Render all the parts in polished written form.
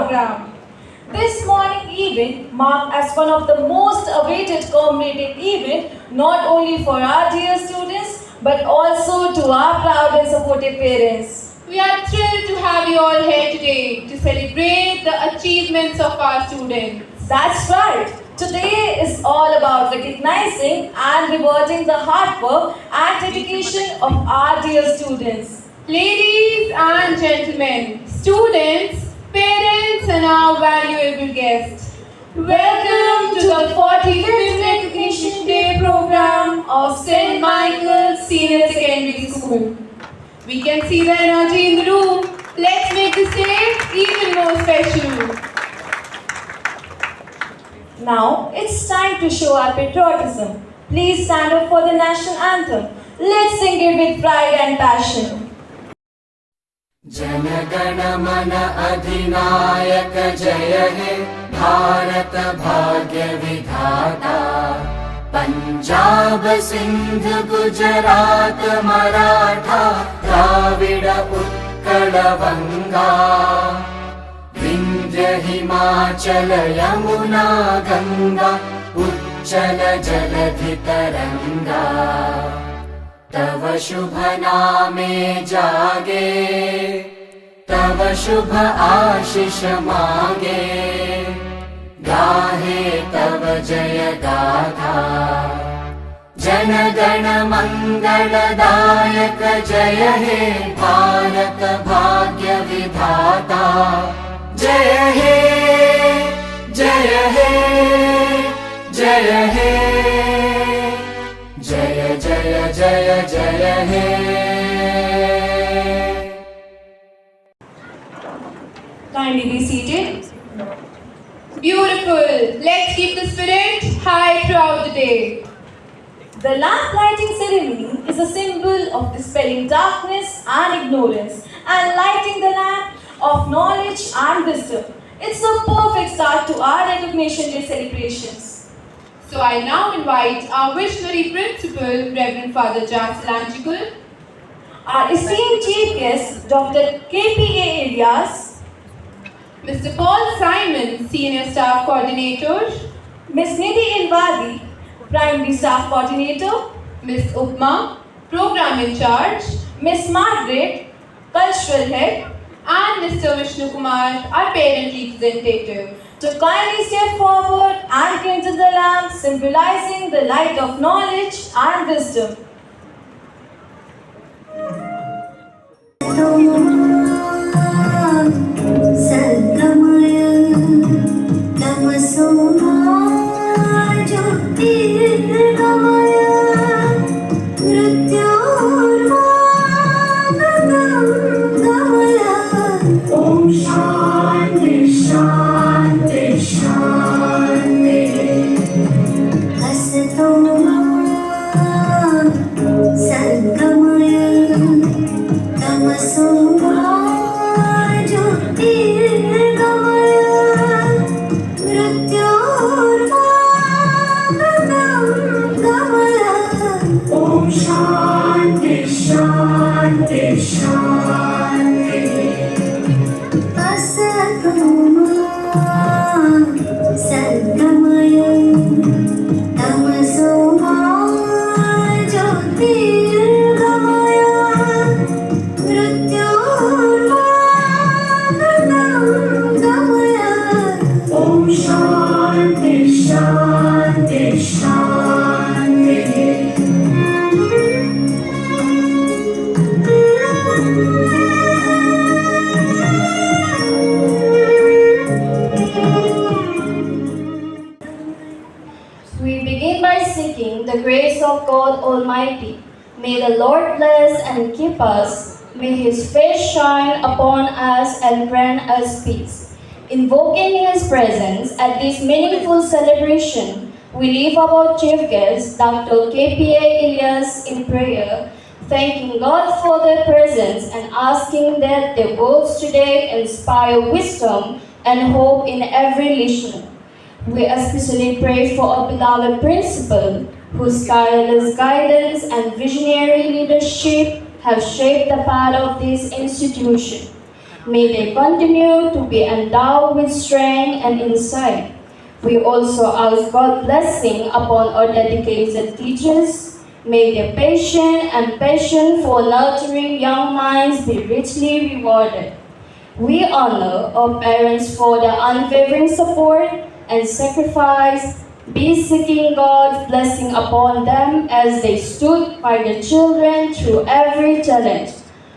program. This morning event marked as one of the most awaited commemorative events not only for our dear students but also to our proud and supportive parents. We are thrilled to have you all here today to celebrate the achievements of our students. That's right. Today is all about recognizing and rewarding the hard work and dedication of our dear students. Ladies and gentlemen, students, parents and our valuable guests, welcome to the 45th Recognition Day program of St. Michael's Senior Secondary School. We can see the energy in the room. Let's make this day even more special. Now it's time to show our patriotism. Please stand up for the national anthem. Let's sing it with pride and passion. Jana Gana मन अधिनायक जय हे भारत भाग्य विधाता पंजाब सिंध गुजरात मराठा द्राविड उत्कल बंगा विंध्य हिमाचल यमुना गंगा उच्चल जलधि तरंगा तव शुभ नामे जागे तव शुभ आशीष मांगे गाहे तव जय गाथा जन गण मंगलदायक जय हे भारत भाग्य विधाता जय हे जय हे जय हे जय जय जय जय हे Kindly be seated. Beautiful. Let's keep the spirit high throughout the day. The lamp lighting ceremony is a symbol of dispelling darkness and ignorance and lighting the lamp of knowledge and wisdom. It's a perfect start to our Recognition Day celebrations. So I now invite our visionary principal, Reverend Father Jasalanchikul, Our esteemed chief guest, Dr. KPA Ilyas, Mr. Paul Simon, Senior Staff Coordinator, Ms. Nidhi Ilwadi, Primary Staff Coordinator, Ms. Upma, Program in Charge, Ms. Margaret, Cultural Head, and Mr. Vishnu Kumar, our Parent Representative. to kindly step forward and kindle the lamp, symbolizing the light of knowledge and wisdom. We begin by seeking the grace of God Almighty. May the Lord bless and keep us. May His face shine upon us and grant us peace. Invoking His presence at this meaningful celebration, we leave our chief guest, Dr. KPA Ilyas, in prayer, thanking God for their presence and asking that their words today inspire wisdom and hope in every listener. We especially pray for our beloved principal, whose tireless guidance and visionary leadership have shaped the path of this institution. May they continue to be endowed with strength and insight. We also ask God's blessing upon our dedicated teachers. May their patience and passion for nurturing young minds be richly rewarded. We honor our parents for their unwavering support and sacrifice, beseeching God's blessing upon them as they stood by the children through every challenge.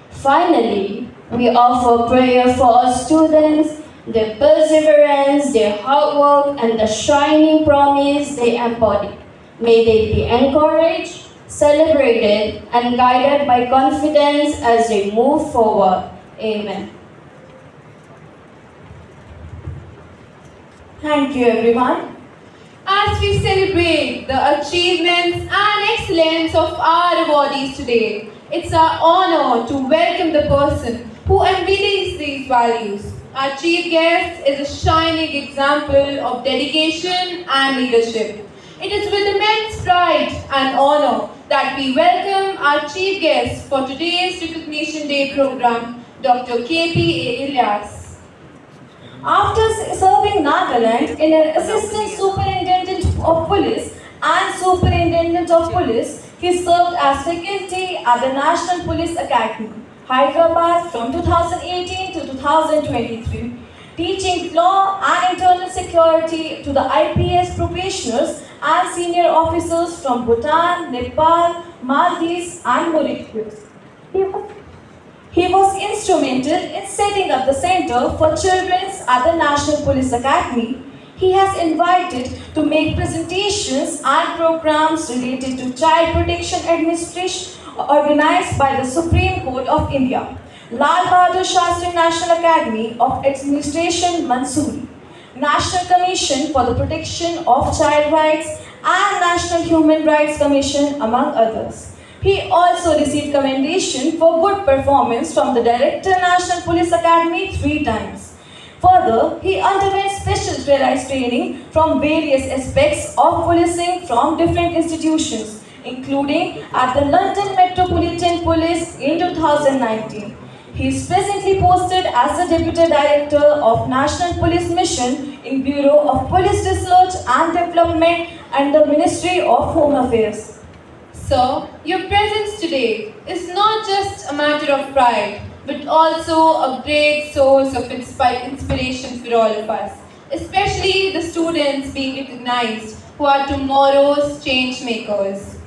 Finally, we offer prayer for our students, their perseverance, their hard work, and the shining promise they embody. May they be encouraged, celebrated, and guided by confidence as they move forward. Amen. Thank you, everyone. As we celebrate the achievements and excellence of our awardees today, it's our honor to welcome the person who embodies these values. Our chief guest is a shining example of dedication and leadership. It is with immense pride and honor that we welcome our chief guest for today's Recognition Day program, Dr. KPA Ilyas. After serving Nagaland in an assistant superintendent of police and superintendent of police, he served as faculty at the National Police Academy, Hyderabad from 2018 to 2023, teaching law and internal security to the IPS professionals and senior officers from Bhutan, Nepal, Maldives and Mauritius. He was instrumental in setting up the Center for Children's at the National Police Academy. He has invited to make presentations and programs related to Child Protection Administration organized by the Supreme Court of India, Lal Bahadur Shastri National Academy of Administration, Mansouri, National Commission for the Protection of Child Rights and National Human Rights Commission, among others. He also received commendation for good performance from the Director National Police Academy 3 times. Further, he underwent special specialized training from various aspects of policing from different institutions, including at the London Metropolitan Police in 2019. He is presently posted as the Deputy Director of National Police Mission in Bureau of Police Research and Development and the Ministry of Home Affairs. Sir, your presence today is not just a matter of pride, but also a great source of inspiration for all of us, especially the students being recognized who are tomorrow's change makers.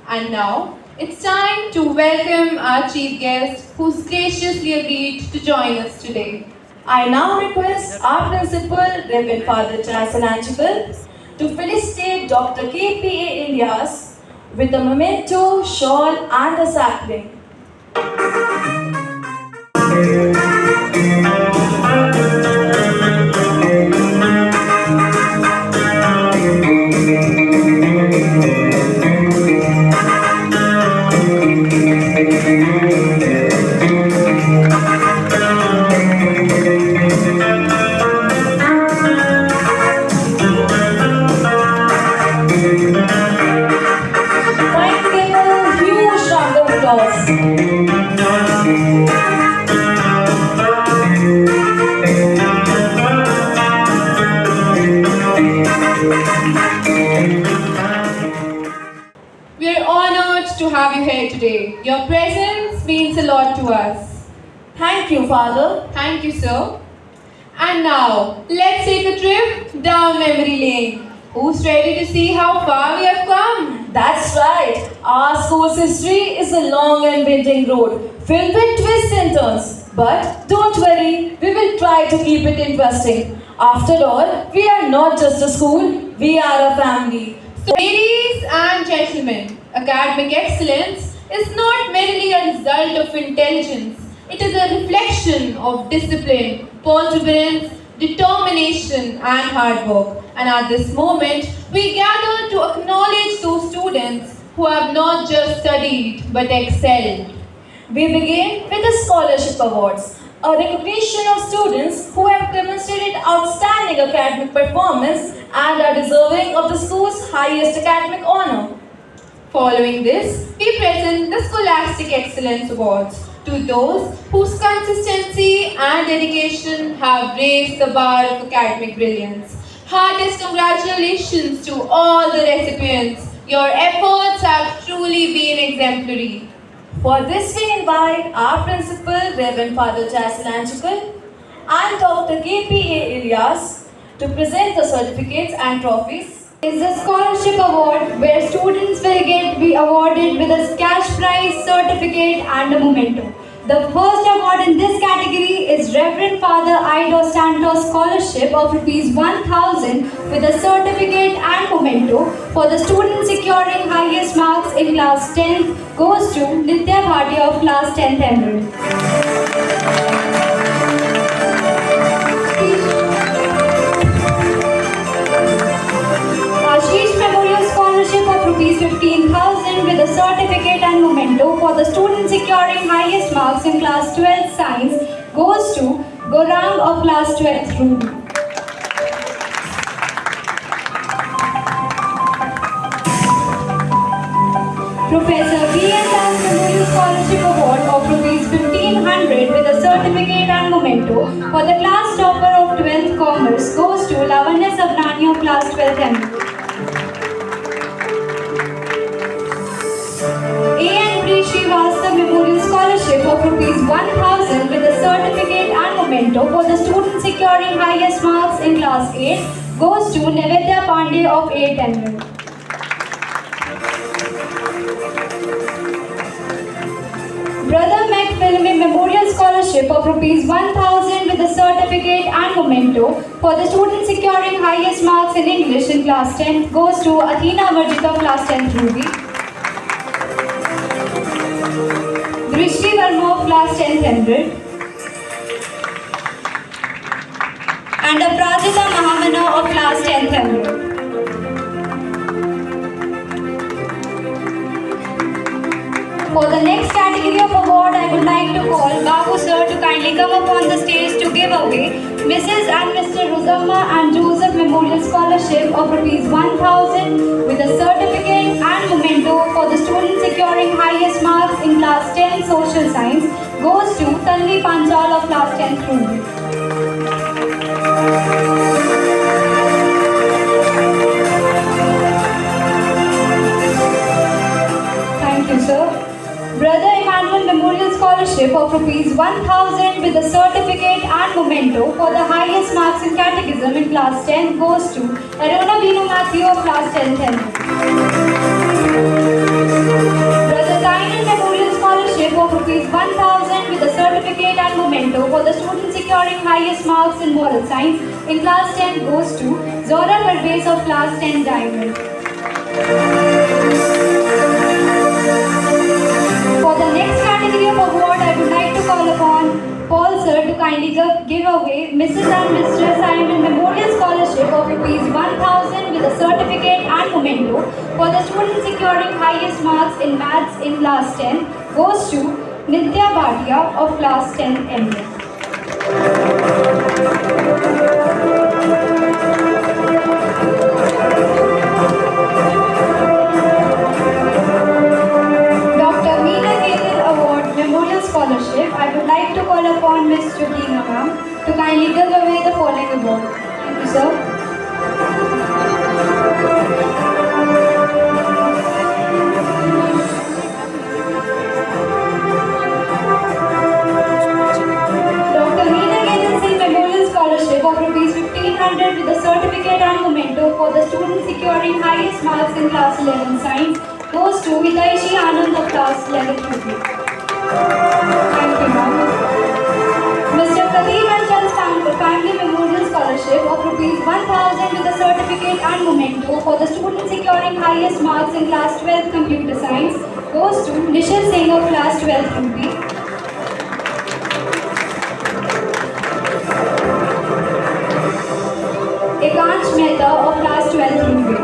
And now, it's time to welcome our chief guest who's graciously agreed to join us today. I now request our principal, Reverend Father Chancel Anchibal, to felicitate Dr. KPA Ilyas with a memento, shawl and a sapling. We're honored to have you here today. Your presence means a lot to us. Thank you, Father. Thank you, sir. And now, let's take a trip down memory lane. Who's ready to see how far we have come? That's right. Our school's history is a long and winding road, filled with twists and turns. But don't worry, we will try to keep it interesting. After all, we are not just a school, we are a family. So, ladies and gentlemen, academic excellence is not merely a result of intelligence. It is a reflection of discipline, perseverance, determination and hard work. And at this moment, we gather to acknowledge those students who have not just studied but excelled. We begin with the Scholarship Awards, a recognition of students who have demonstrated outstanding academic performance and are deserving of the school's highest academic honor. Following this, we present the Scholastic Excellence Awards to to those whose consistency and dedication have raised the bar of academic brilliance. Heartiest congratulations to all the recipients. Your efforts have truly been exemplary. For this, we invite our principal, Reverend Father Jason Anchikal, and Dr. K.P.A. Ilyas to present the certificates and trophies. Is a scholarship award where students will be awarded with a cash prize, certificate and a memento. The first award in this category is Reverend Father I. Dos Santos Scholarship of Rs 1,000 with a certificate and memento for the student securing highest marks in class 10th goes to Nitya Bhatia of class 10th Emerald. Ashish Memorial Scholarship of Rs 15,000 with a certificate and memento for the student securing highest marks in class 12 science goes to Gorang of class 12th Ruby. Professor B.S. Das Memorial Scholarship Award of Rs 1,500 with a certificate and memento for the class topper of 12th Commerce goes to Lavanya Sabnani of class 12th Emerald. A.N. P. Srivastava Memorial Scholarship of Rs 1,000 with a certificate and memento for the student securing highest marks in class 8 goes to Nevedya Pandey of 8th Emerald. Brother McPhillamy Memorial Scholarship of Rs 1,000 with a certificate and memento for the student securing highest marks in English in class 10 goes to Athena Varjit of class 10th Ruby. Drishti Verma of class 10th Emerald. And Aprajita Mahamana of class 10th Emerald. For the next category of award, I would like to call Babu sir to kindly come upon the stage to give away Mrs. and Mr. Ruzamma and Joseph Memorial Scholarship of Rs 1,000 with a certificate and memento for the student securing highest marks in class 10 social science goes to Tanvi Panchal of class 10th Ruby. Thank you, sir. Brother Emmanuel Memorial Scholarship of Rs 1,000 with a certificate and memento for the highest marks in catechism in class 10 goes to Aruna Vinu Matthew of class 10th. Brother Kainan Memorial Scholarship of Rs 1,000 with a certificate and memento for the student securing highest marks in moral science in class 10 goes to Zora Parvez of class 10 Diamond. For the next category of award, I would like to call upon Paul sir to kindly give away Mrs. and Mr. Simon Memorial Scholarship of Rs 1,000 with a certificate and memento for the student securing highest marks in maths in class 10 goes to Nitya Bhatia of class 10 Emerald. Scholarship, I would like to call upon Ms. Jyotina ma'am to kindly give away the following award. Thank you, sir. Dr. Meena Ketan Singh Memorial Scholarship of Rs 1,500 with a certificate and memento for the student securing highest marks in class 11 science goes to Hitaishi Anand of class 11 Ruby. Thank you, ma'am. Mr. Pradeep and Chand Family Memorial Scholarship of Rs 1,000 with a certificate and memento for the student securing highest marks in class 12 Computer Science goes to Nishal Singh of class 12 Ruby. Ekansh Mehta of class 12 Ruby.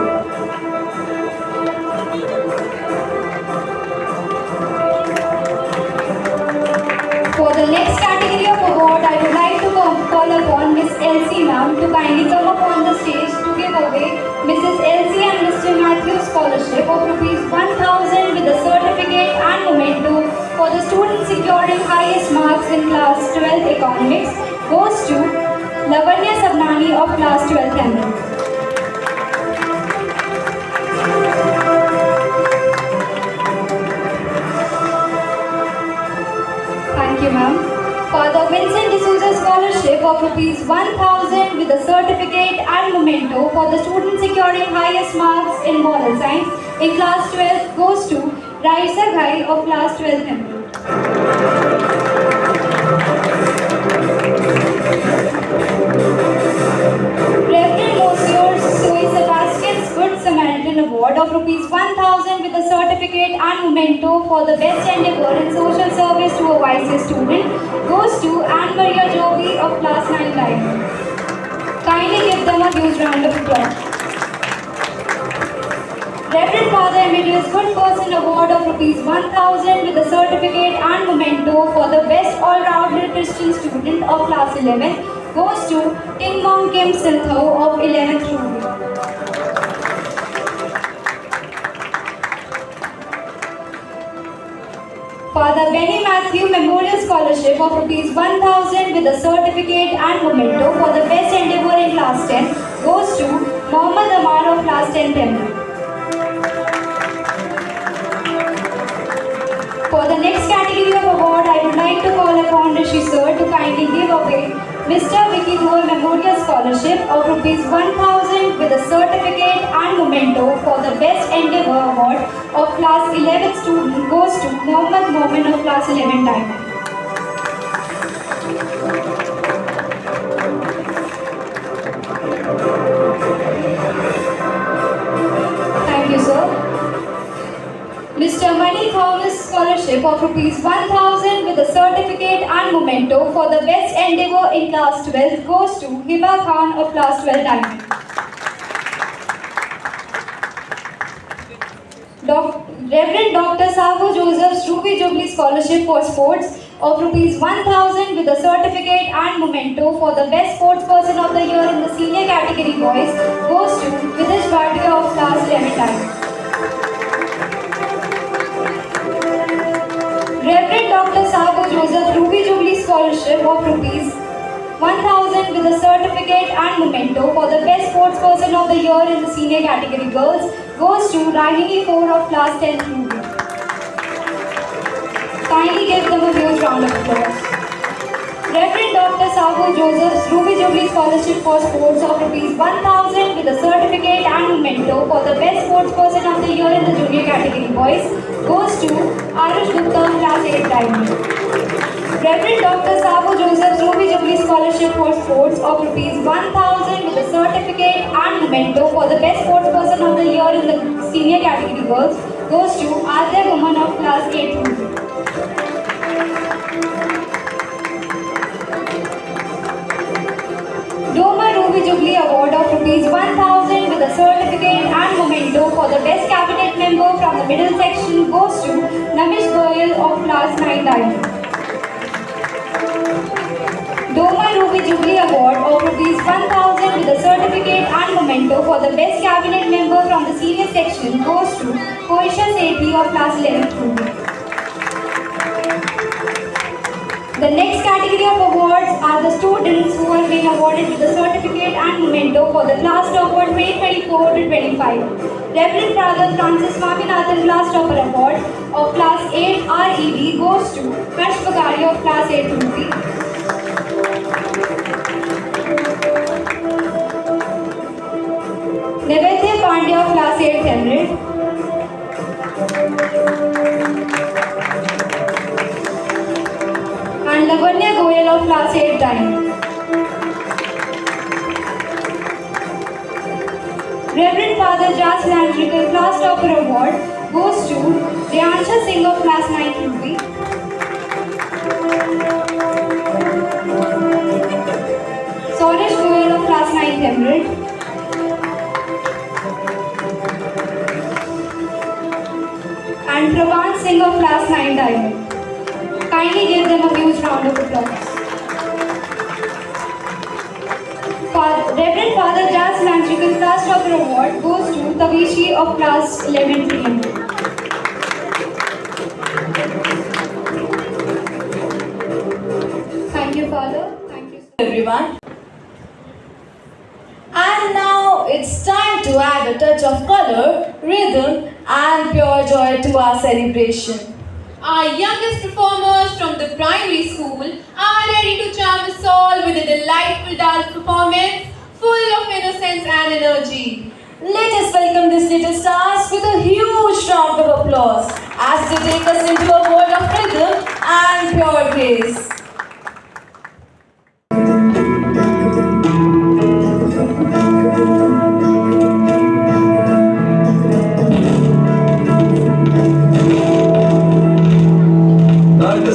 For the next category of award, I would like to call upon Miss Elsie ma'am to kindly come upon the stage to give away Mrs. Elsie and Mr. Matthew Scholarship of Rs 1,000 with a certificate and memento for the student securing high Economics goes to Lavanya Sabnani of class 12th M. Thank you, ma'am. For the Vincent D'Souza Scholarship of ₹1,000 with a certificate and memento for the student securing highest marks in moral science in class 12 goes to Raisa Ghai of class 12 M. Reverend Monsieur Soy Sebastian's Good Samaritan Award of ₹1,000 with a certificate and memento for the best endeavor in social service to a YCS student goes to Anne Maria Jovi of class 9 Live. Kindly give them a huge round of applause. Reverend Father Emeritus Good Person Award of ₹1,000 with a certificate and memento for the best all-rounder Christian student of class 11 goes to Ting Mong Kim Sintho of 11th Ruby. Father Benny Matthew Memorial Scholarship of ₹1,000 with a certificate and memento for the best endeavor in class 10 goes to Mohammad Amar of class 10 Temple. For the next category of award, I would like to call upon Rishi Sir to kindly give away Mr. Vicky Dua Memorial Scholarship of ₹1,000 with a certificate and memento for the Best Endeavour Award of Class 11 student goes to Mohammad Momin of Class 11 Diamond. Thank you, sir. Mr. Mani Thomas Scholarship of ₹1,000 with a certificate and memento for the Best Endeavour in Class 12 goes to Hiba Khan of Class 12 Diamond. Reverend Dr. Savo Joseph's Ruby Jubilee Scholarship for Sports of ₹1,000 with a certificate and memento for the Best Sports Person of the Year in the Senior Category Boys goes to Videsh Bhatia of Class 11 Diamond. Reverend Dr. Savo Joseph Ruby Jubilee Scholarship of ₹1,000 with a certificate and memento for the Best Sports Person of the Year in the Senior Category Girls goes to Rahini 4 of Class 10 Ruby. Kindly give them a huge round of applause. Reverend Dr. Savo Joseph's Ruby Jubilee Scholarship for Sports of ₹1,000 with a certificate and memento for the Best Sports Person of the Year in the Junior Category Boys goes to Arush Gupta, Class 8 Diamond. Reverend Dr. Savo Joseph's Ruby Jubilee Scholarship for Sports of ₹1,000 with a certificate and memento for the Best Sports Person of the Year in the Senior Category Girls goes to Adya Guman of Class 8 Ruby. Doma Ruby Jubilee Award of ₹1,000 with a certificate and memento for the Best Cabinet Member from the Middle Section goes to Namish Goyal of Class 9 Diamond. Doma Ruby Jubilee Award of ₹1,000 with a certificate and memento for the Best Cabinet Member from the Senior Section goes to Koisha Sethi of Class 11 Ruby. The next category of awards are the students who are being awarded with a certificate and memento for the Class Topper 2024 to 25. Reverend Father Francis Swaminathan Class Topper Award of Class 8 RED goes to Harsh Bagari of Class 8 Ruby. Nivedya Pandya of Class 8 Emerald. And Lavanya Goyal of Class 8 Diamond. Reverend Father Jas Landrical Class Topper Award goes to Dhyansha Singh of Class 9 Ruby. Soresh Goyal of Class 9 Emerald. And Prabhan Singh of Class 9 Diamond. Kindly give them a huge round of applause. Reverend Father Jas Landrical Class Topper Award goes to Tavishi of Class 11 3. Thank you, Father. everyone. And now it's time to add a touch of color, rhythm, and pure joy to our celebration. Our youngest performers from the primary school are ready to charm us all with a delightful dance performance full of innocence and energy. Let us welcome these little stars with a huge round of applause as they take us into a world of rhythm and pure grace.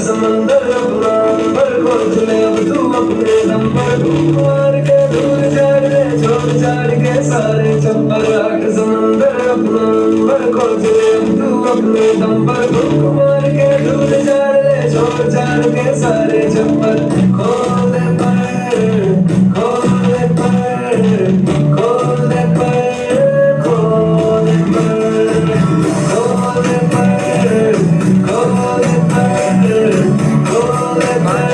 समंदर अपना पर खोज ले अब तू अपने दम पर मार के दूर झाड़ ले छोड़ छाड़ के सारे चंपर आठ समंदर अपना पर खोज ले अब तू अपने दम पर मार के दूर झाड़ ले छोड़ छाड़ के सारे चंपर खोल दे पर खोल दे पर खोल दे पर खोल दे पर खोल दे पर खोल दे पर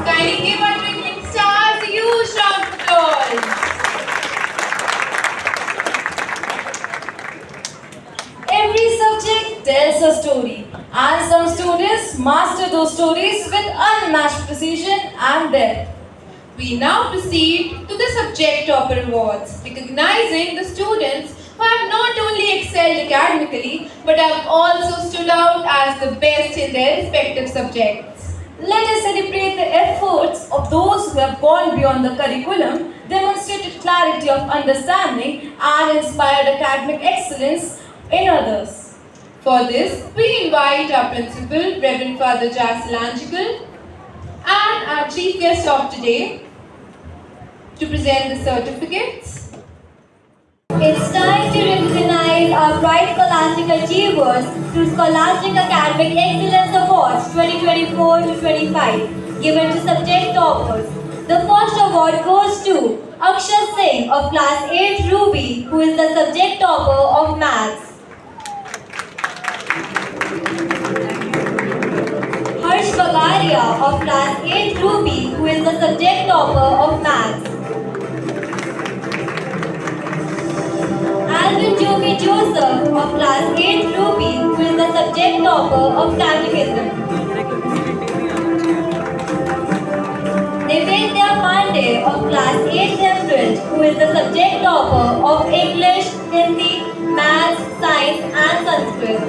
Kindly give our twinkling stars a huge round of applause. Every subject tells a story, and some students master those stories with unmatched precision and depth. We now proceed to the Subject Topper Awards, recognizing the students who have not only excelled academically but have also stood out as the best in their respective subjects. Let us celebrate the efforts of those who have gone beyond the curriculum, demonstrated clarity of understanding, and inspired academic excellence in others. For this, we invite our principal, Reverend Father Jasalangical, and our chief guest of today to present the certificates. It's time to recognize our bright scholastic achievers through Scholastic Academic Excellence Awards 2024 to 25, given to subject toppers. The first award goes to Akshar Singh of Class 8 Ruby, who is the subject topper of Maths. Harsh Bagaria of Class 8 Ruby, who is the subject topper of Maths. Alvin Jogi Joseph of Class 8 Ruby, who is the subject topper of Catechism. Nivedya Pandey of Class 8 Emerald, who is the subject topper of English, Hindi, Maths, Science and Sanskrit.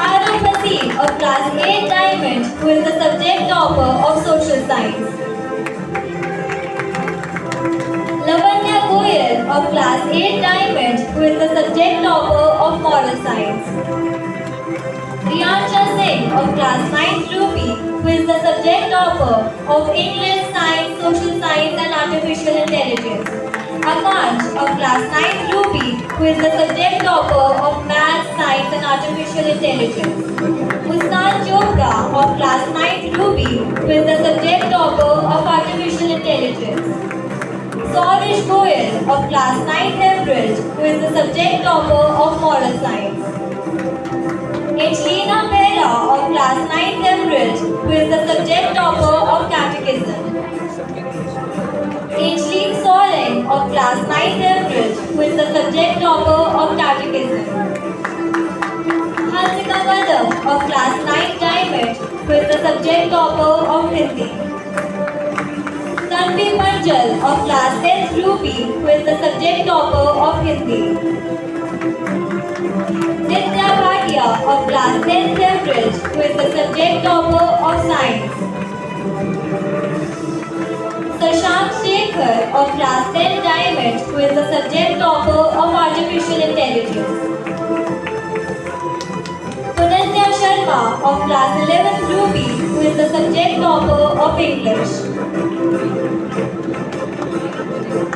Arun Haseem of Class 8 Diamond, who is the subject topper of Social Science. Lavanya Goyal of Class 8 Diamond, who is the subject topper of Moral Science. Riyansha Singh of Class 9 Ruby, who is the subject topper of English, Science, Social Science and Artificial Intelligence. Akansh of Class 9 Ruby, who is the subject topper of Maths, Science and Artificial Intelligence. Muskan Chopra of Class 9 Ruby, who is the subject topper of Artificial Intelligence. Saurish Goyal of Class 9 Emerald, who is the subject topper of Moral Science. Angelina Pera of Class 9 Emerald, who is the subject topper of Catechism. Angeline Soren of Class 9 Emerald, who is the subject topper of Catechism. Hansika Kadam of Class 9 Diamond, who is the subject topper of Hindi. Tanvi Manjal of Class 10 Ruby, who is the subject topper of Hindi. Nitya Bhatia of Class 10 Emerald, who is the subject topper of Science. Shashank Shekhar of Class 10 Diamond, who is the subject topper of Artificial Intelligence. Punanya Sharma of Class 11 Ruby, who is the subject topper of English.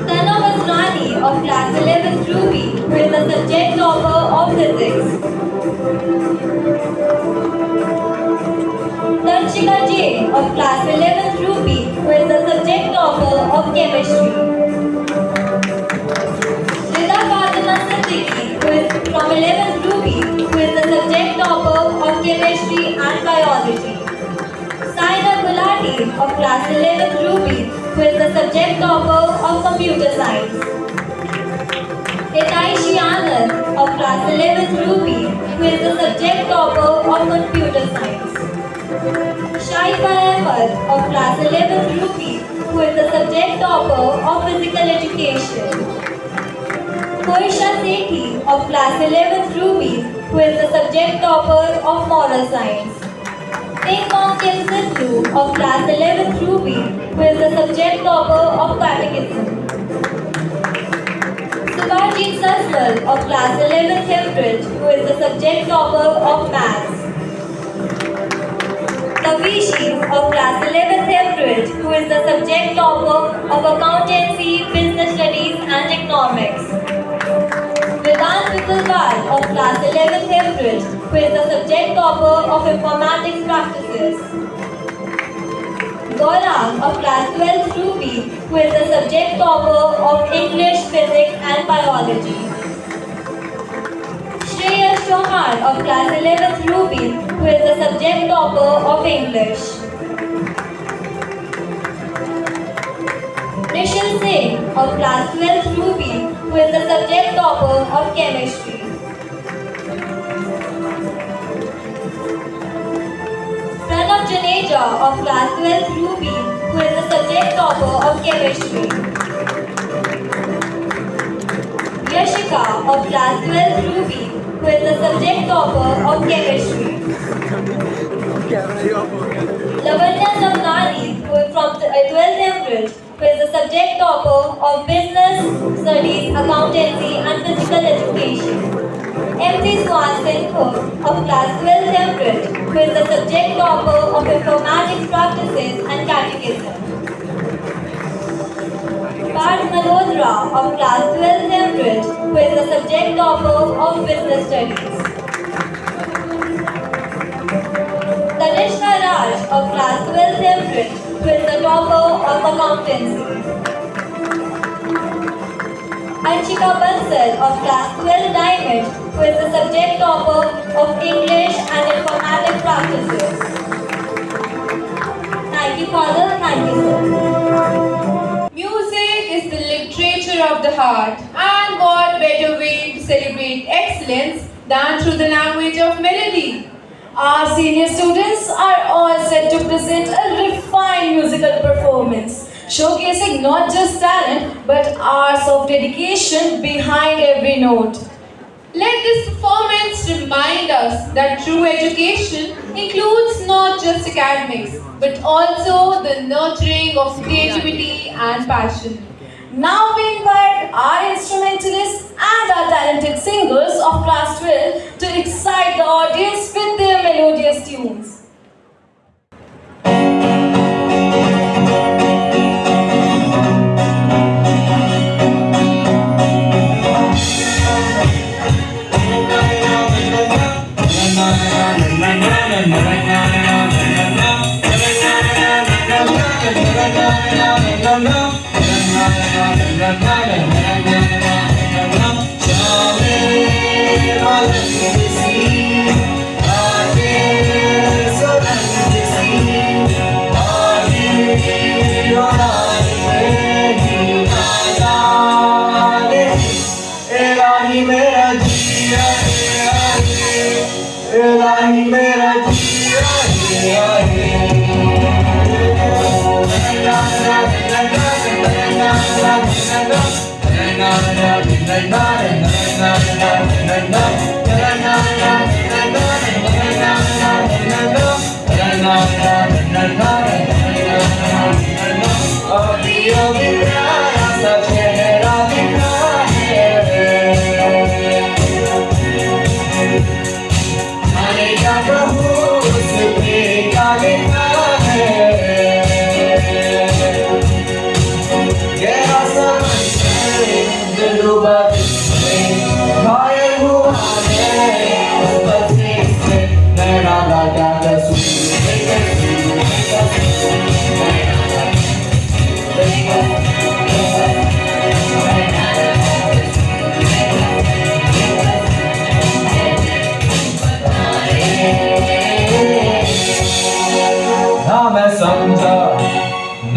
Tana Vasrani of Class 11 Ruby, who is the subject topper of Physics. Darshika Jain of Class 11 Ruby, who is the subject topper of Chemistry. Rida Fatima Siddiqui, who is from 11th Ruby, who is the subject topper of Chemistry and Biology. Saina Gulati of Class 11th Ruby, who is the subject topper of Computer Science. Hitaishi Anand of Class 11th Ruby, who is the subject topper of Computer Science. Shaifa Ahmed of Class 11th Ruby, who is the subject topper of Physical Education. Koisha Sethi of Class 11th Ruby, who is the subject topper of Moral Science. Ping Pong Kim Sindhu of class 11th Ruby, who is the subject topper of Catechism. Subhajit Saswal of class 11th Cambridge, who is the subject topper of Maths. Kavishi of class 11th Cambridge, who is the subject topper of Accountancy, Business Studies and Economics. Vedant Vikulwal of class 11th Cambridge, who is the subject topper of Informatics Practices. Gaurang of class 12th Ruby, who is the subject topper of English, Physics and Biology. Shreyas Chauhan of class 11th Ruby, who is the subject topper of English. Nishil Singh of class 12th Ruby, who is the subject topper of Chemistry. Pranav Janeja of class 12th Ruby, who is the subject topper of Chemistry. Yashika of class 12th Ruby, who is the subject topper of Chemistry. Lavanya Samnani, who is from 12th Cambridge, who is the subject topper of Business Studies, Accountancy and Physical Education. M.C. Swan Singh of class 12th Cambridge, who is the subject topper of Informatics Practices and Catechism. Parth Malhotra of class 12th Cambridge, who is the subject topper of Business Studies. Tanishka Raj of class 12th Cambridge, who is the topper of Accountancy. Anshika Bansal of class 12 Diamond, who is the subject topper of English and Informatics Practices. Thank you, Father. Thank you, sir. Music is the literature of the heart, and what better way to celebrate excellence than through the language of melody? Our senior students are all set to present a refined musical performance, showcasing not just talent but hours of dedication behind every note. Let this performance remind us that true education includes not just academics, but also the nurturing of creativity and passion. Now we invite our instrumentalists and our talented singers of class 12 to excite the audience with their melodious tunes.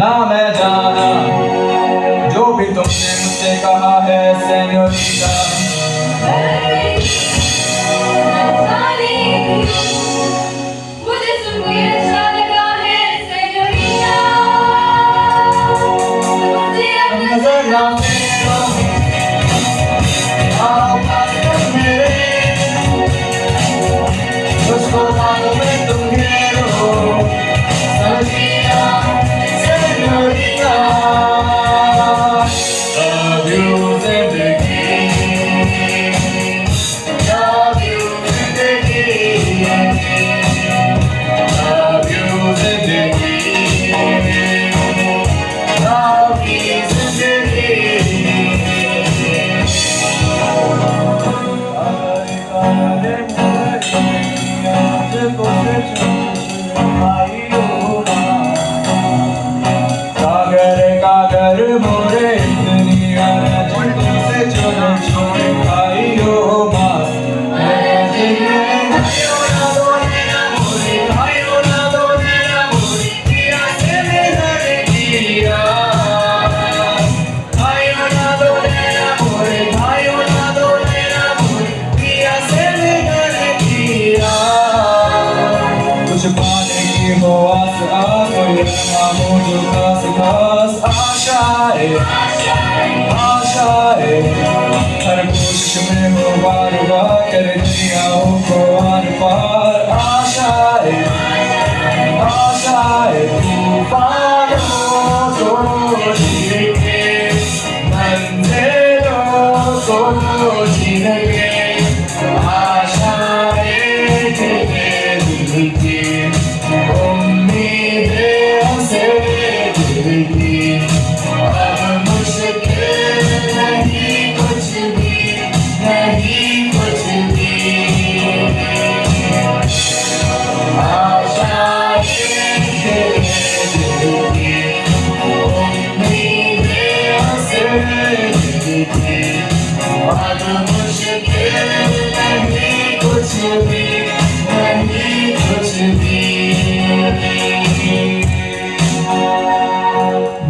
ना मैं जाना जो भी तुमने मुझसे कहा है senorita. मुझे सुनके अच्छा लगा है सेन्योरिटा। नजर ना फेरो, आओ पास कर मेरे, मुझको बाहों में तुम घेरो। कागर कागर मोरे इतनी अरज तुमसे छोड़े छोड़े भाइयों मास कुछ पाने की हो आस आस कोई रखना हो जो खास खास आशाएं आशाएं हर कोशिश में हो बार बार कर दरियाओं को आर पार आशाएं आशाएं तूफानों को चीर के मंजिलों को चीर के आशाएं के दिल की उम्मीदें से दिल की अब मुश्किल नहीं कुछ भी नहीं कुछ भी आशाएं के दिल की उम्मीदें से दिल की अब मुश्किल नहीं कुछ भी नहीं कुछ भी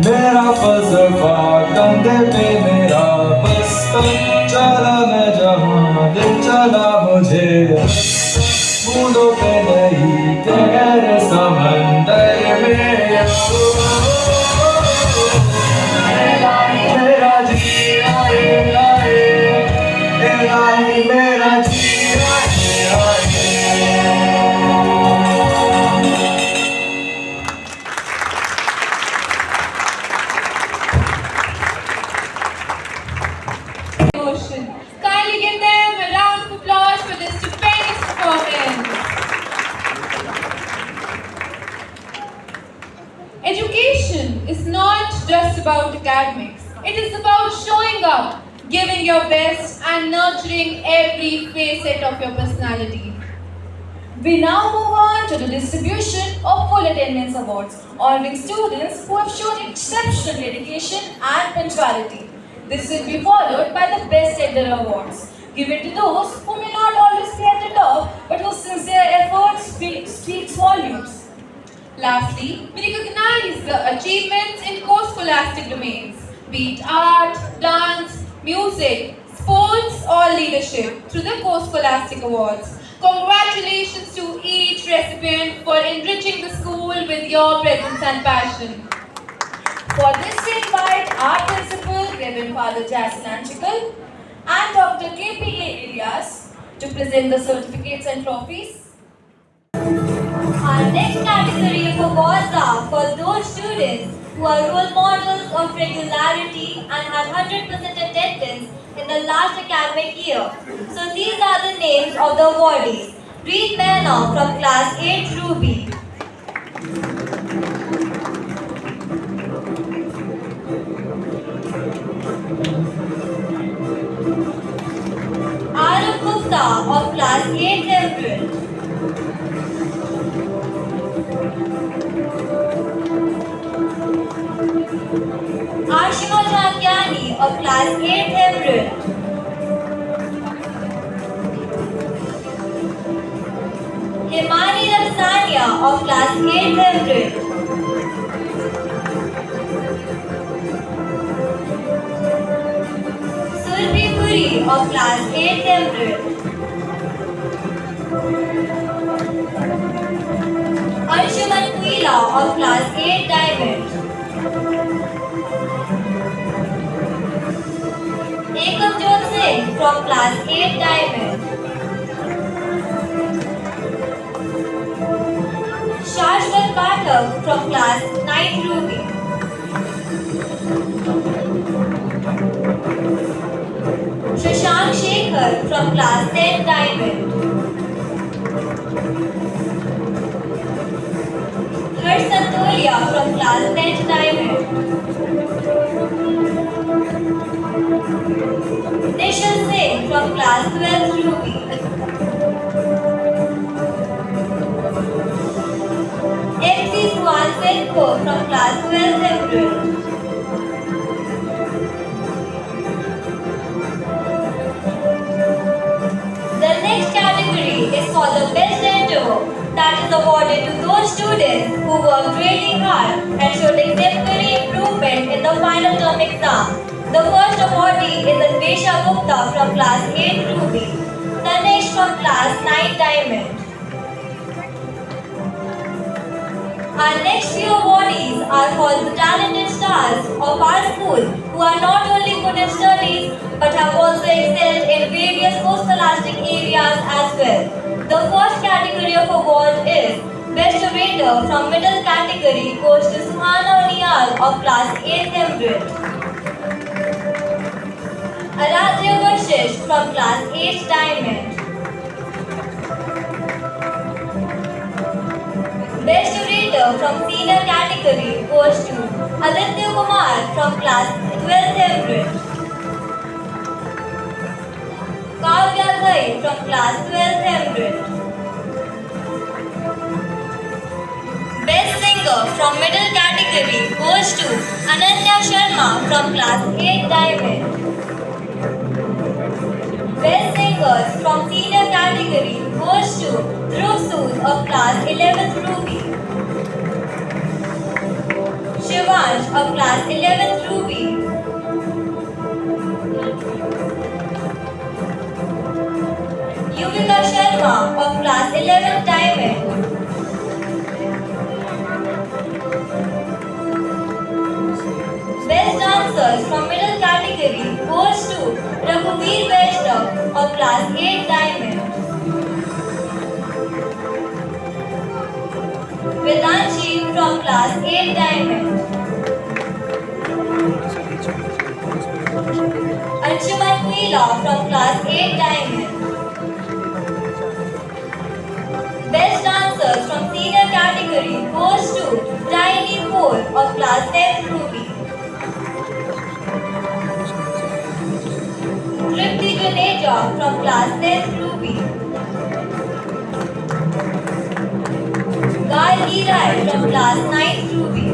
मेरा फलसफा कंधे पे मेरा बस्तर चला मैं जहाँ दिल चला मुझे बूंदों पे नहीं गहरे समंदर में मेरा जी आए आए मेरा जी आए आए Emotion. Kindly give them a round of applause for this stupendous performance. Education is not just about academics. It is about showing up, giving your best, and nurturing every facet of your personality. We now move on to the distribution of full attendance awards, honoring students who have shown exceptional dedication and punctuality. This will be followed by the Best Tender Awards, given to those who may not always be at the top, but whose sincere efforts speaks volumes. Lastly, we recognize the achievements in co-scholastic domains, be it art, dance, music, sports, or leadership through the co-scholastic awards. Congratulations to each recipient for enriching the school with your presence and passion. For this, we invite our principal, Reverend Father Jason Anchikal, and Dr. KPA Ilyas to present the certificates and trophies. Our next category of awards are for those students who are role models of regularity and have 100% attendance in the last academic year. So these are the names of the awardees. Reed Manor from class 8 Ruby. Arif Gupta of class 8 Emerald. Ashima Chandyani of class 8 Emerald. Himani Ramsania of class 8 Emerald. Surbi Puri of class 8 Emerald. Anshuman Kuila of class 8 Diamond. Ekam Jot Singh from class 8 Diamond. Shashwat Pathak from class 9 Ruby. Shashank Shekhar from class 10 Diamond. Harsh Santolia from class 10 Diamond. Nishal Singh from class 12 Ruby. Rohit Ko from class 12th April. The next category is for the best endeavor, that is awarded to those students who work really hard and showed exemplary improvement in the final term exam. The first awardee is Advesha Gupta from class 8 Ruby. The next from class 9 Diamond. Our next few awardees are for the talented stars of our school who are not only good in studies but have also excelled in various post-scholastic areas as well. The first category of award is Best Orator from middle category goes to Suhana Niyal of class 8 Cambridge. Aradhya Vashish from class 8 Diamond. Best Orator from senior category goes to Aditya Kumar from class 12th Cambridge. Kavya Ghai from class 12th Cambridge. Best Singer from middle category goes to Ananya Sharma from class 8 Diamond. Best Singers from senior category goes to Dhruv Sood of class 11th Ruby. Shivansh of class 11th Ruby. Yuvika Sharma of class 11th Diamond. Best Dancers from middle category goes to Raghuveer Vaishnav of class 8 Diamond. Vedanshi from class 8 Diamond. Anshuman Kuila from class 8 Diamond. Best Dancers from senior category goes to Tiny 4 of class 10th Ruby. Tripti Juneja from class 10th Ruby. Gargi Rai from class 9th Ruby.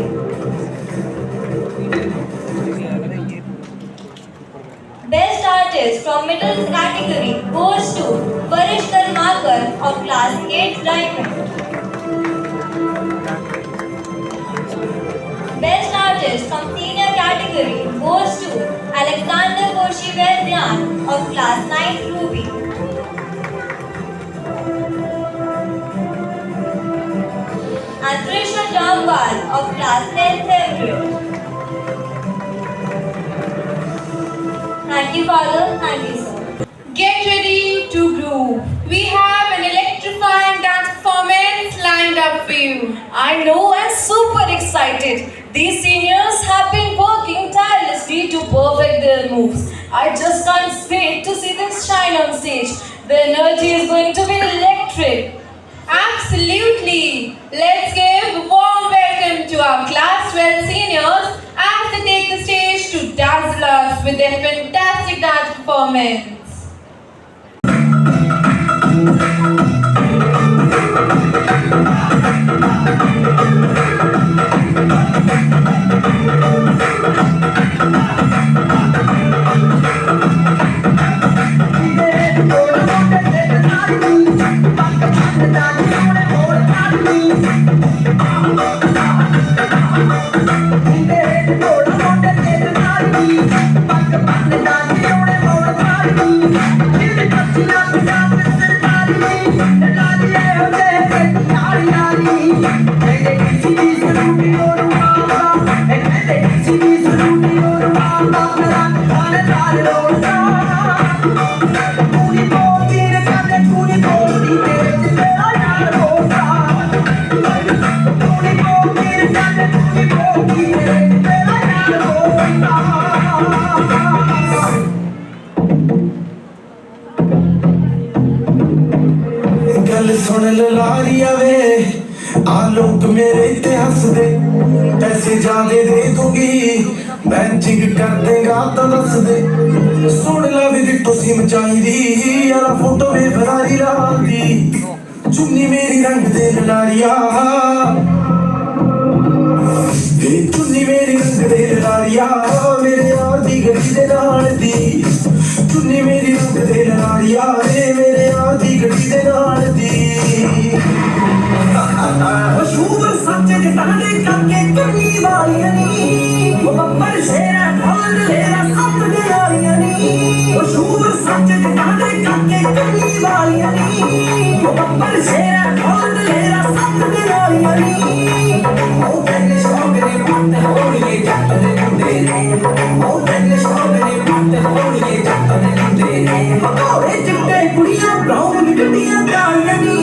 Best Artist from middle category goes to Varish Karmakar of class 8 Diamond. Best Artist from senior category goes to Alexander Koshi Vedyan of class 9th Ruby. And Trisha Jambal of class 10th April. Thank you, Father. Thank you, sir. Get ready to groove. We have an electrifying dance performance lined up for you. I know, I'm super excited. These seniors have been working tirelessly to perfect their moves. I just can't wait to see them shine on stage. The energy is going to be electric. Absolutely. Let's give a warm welcome to our class 12 seniors as they take the stage to dazzle us with their fantastic dance performance. सुन लारिया वे आलोक मेरे ते हंस दे पैसे जाने दे दूंगी matching कर देगा तो दस दे सुन ला भी दिट्टो सिम चाहिदी यारा फोटो में फरारी रहांदी चुन्नी मेरी रंग दे लारिया सुनी मेरी रंग दे लड़ाड़िया रे मेरे यार दी गड्डी दे नाल दी शुभ सच जटाने करके करनी वालियां नी वो बब्बर शेरा फल लेरा सत दिलारियां नी वो शुभ सच जटाने करके करनी वालियां नी वो बब्बर शेरा फल लेरा सत दिलारियां नी ओ तेरे शौकरे पत्त होड़िए जट दे मुंडे रे ओ तेरे शौकरे पत्त होड़िए जट दे मुंडे रे पकोड़े चिट्टे कुड़ियां ब्राउन गड्डियां कालियां नी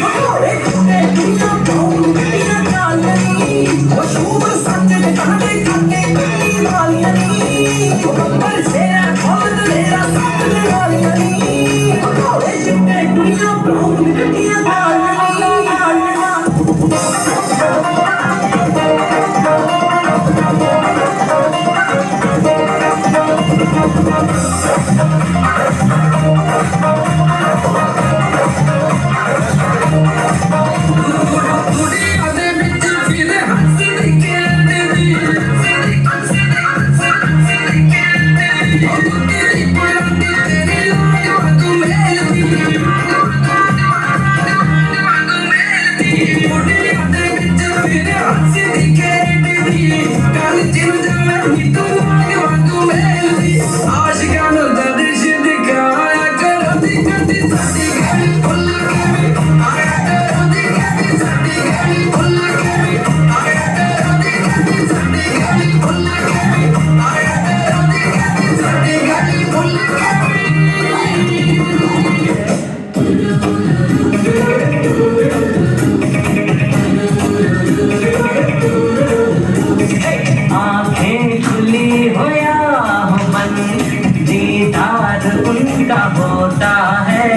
पकोड़े चिट्टे कुड़ियां ब्राउन गड्डियां कालियां नी ओ शुभ सच जटाने करके करनी वालियां नी ओ बब्बर शेरा फल लेरा सत दिलारियां नी पकोड़े चिट्टे कुड़ियां ब्राउन गड्डियां कालियां नी आंखें खुली हो या हो बंद दीदार उनका होता है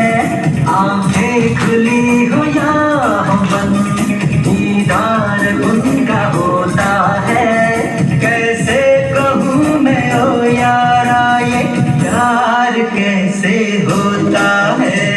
आंखें खुली हो या हो बंद दीदार उनका होता है कैसे कहूँ मैं ओ यारा ये प्यार कैसे होता है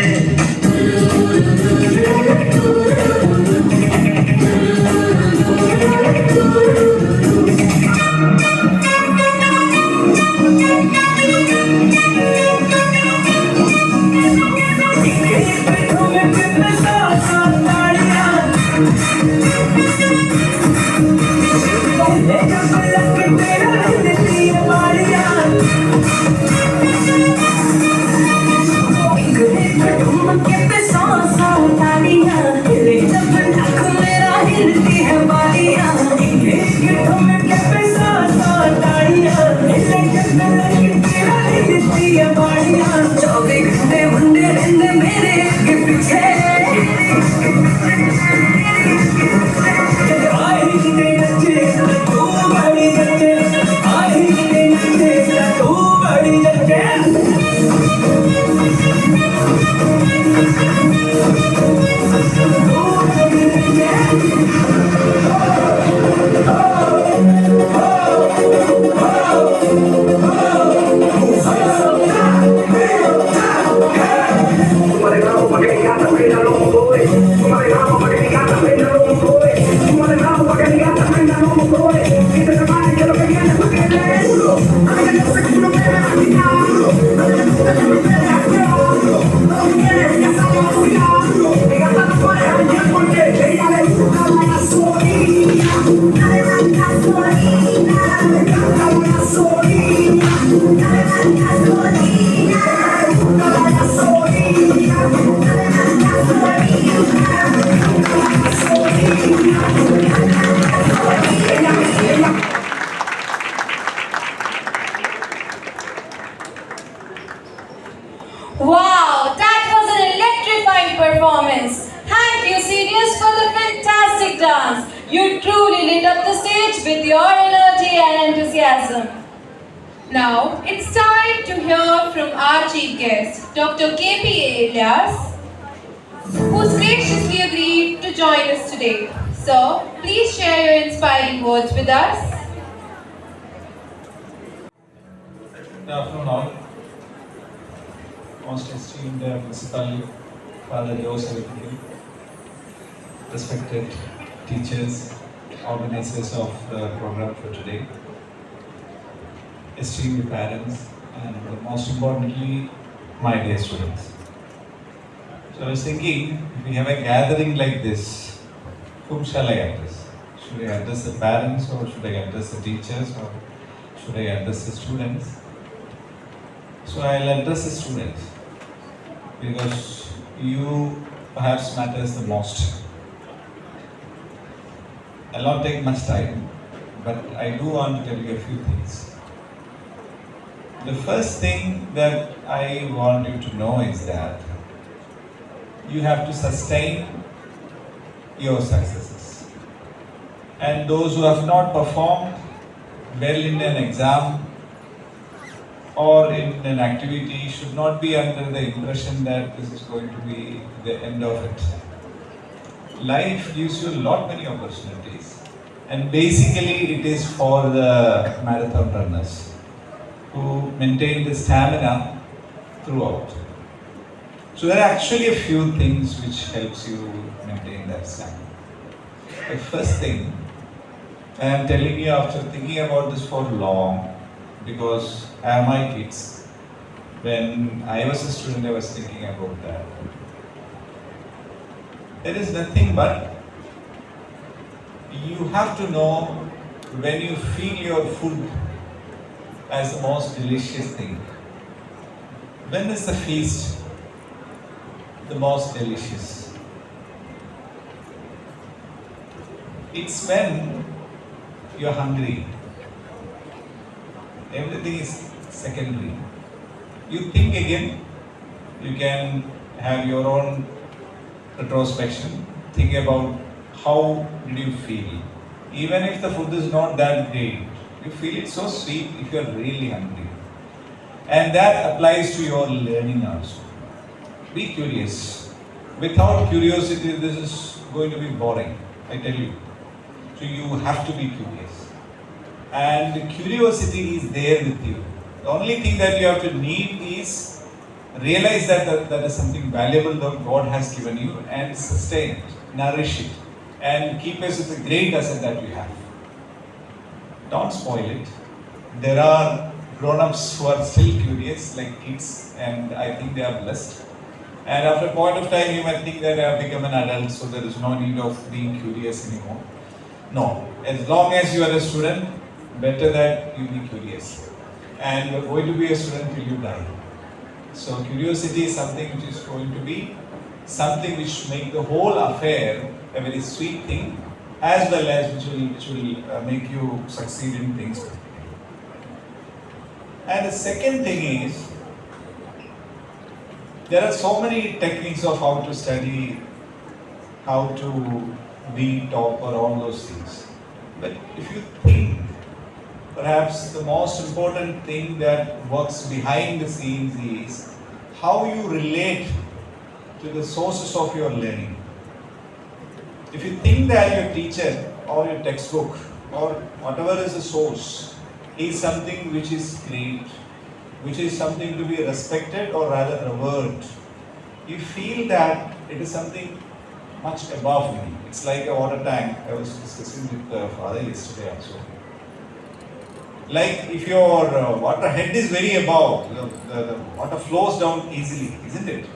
Wow, that was an electrifying performance. Thank you, seniors, for the fantastic dance. You truly lit up the stage with your energy and enthusiasm. Now it's time to hear from our chief guest, Dr. KP Elias, who's graciously agreed to join us today. So, please share your inspiring words with us. Good afternoon all. Most esteemed Principal, Father Joseph, respected teachers, organizers of the program for today, esteemed parents, and most importantly, my dear students. So I was thinking, if we have a gathering like this, whom shall I address? Should I address the parents, or should I address the teachers, or should I address the students? So I'll address the students because you perhaps matters the most. I'll not take much time, but I do want to tell you a few things. The first thing that I want you to know is that you have to sustain your successes. And those who have not performed well in an exam or in an activity should not be under the impression that this is going to be the end of it. Life gives you a lot many opportunities, and basically it is for the marathon runners who maintain the stamina throughout. So there are actually a few things which helps you maintain that stamina. The first thing, I am telling you after thinking about this for long, because I have my kids. When I was a student, I was thinking about that. There is nothing but you have to know when you feel your food as the most delicious thing. When is the feast the most delicious? It's when you're hungry. Everything is secondary. You think again, you can have your own retrospection, think about how did you feel. Even if the food is not that great, you feel it so sweet if you are really hungry. And that applies to your learning also. Be curious. Without curiosity, this is going to be boring, I tell you. So you have to be curious. And curiosity is there with you. The only thing that you have to need is realize that is something valuable that God has given you, and sustain it, nourish it, and keep it as a great asset that you have. Don't spoil it. There are grown-ups who are still curious, like kids, and I think they are blessed. And after a point of time, you might think that I have become an adult, so there is no need of being curious anymore. No, as long as you are a student, better that you be curious. And you are going to be a student till you die. So curiosity is something which is going to be something which make the whole affair a very sweet thing, as well as which will make you succeed in things. And the second thing is, there are so many techniques of how to study, how to be top, or all those things. But if you think, perhaps the most important thing that works behind the scenes is how you relate to the sources of your learning. If you think that your teacher or your textbook or whatever is the source is something which is great, which is something to be respected or rather revered, you feel that it is something much above me. It's like a water tank. I was discussing with the father yesterday also. Like if your water head is very above, the water flows down easily, isn't it?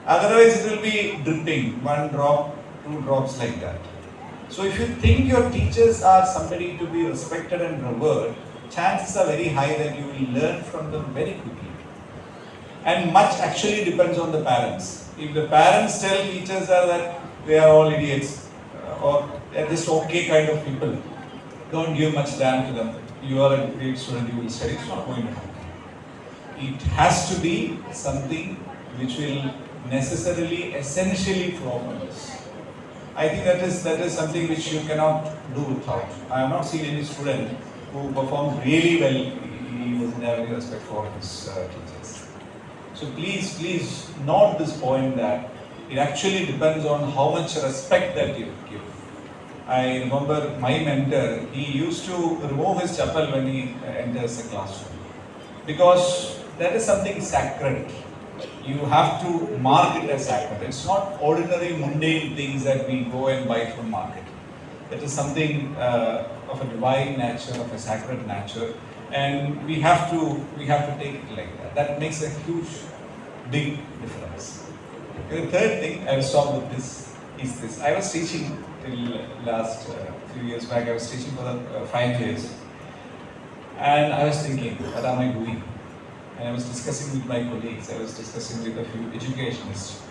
Otherwise it will be dripping, one drop, two drops like that. So if you think your teachers are somebody to be respected and revered, chances are very high that you will learn from them very quickly. And much actually depends on the parents. If the parents tell teachers that they are all idiots or they are just okay kind of people, don't give much damn to them. You are a great student, you will study, it's not going to happen. It has to be something which will necessarily, essentially flow from us. I think that is something which you cannot do without. I have not seen any student who performed really well, he doesn't have any respect for his teachers. So please note this point that it actually depends on how much respect that you give. I remember my mentor, he used to remove his chappal when he enters a classroom. Because that is something sacred. You have to mark it as sacred. It's not ordinary mundane things that we go and buy from market. It is something of a divine nature, of a sacred nature. and we have to take it like that. That makes a huge, big difference. And the third thing, I will stop with this, is this. I was teaching till last few years back. I was teaching for 5 years, and I was thinking, what am I doing? And I was discussing with my colleagues. I was discussing with a few educationists.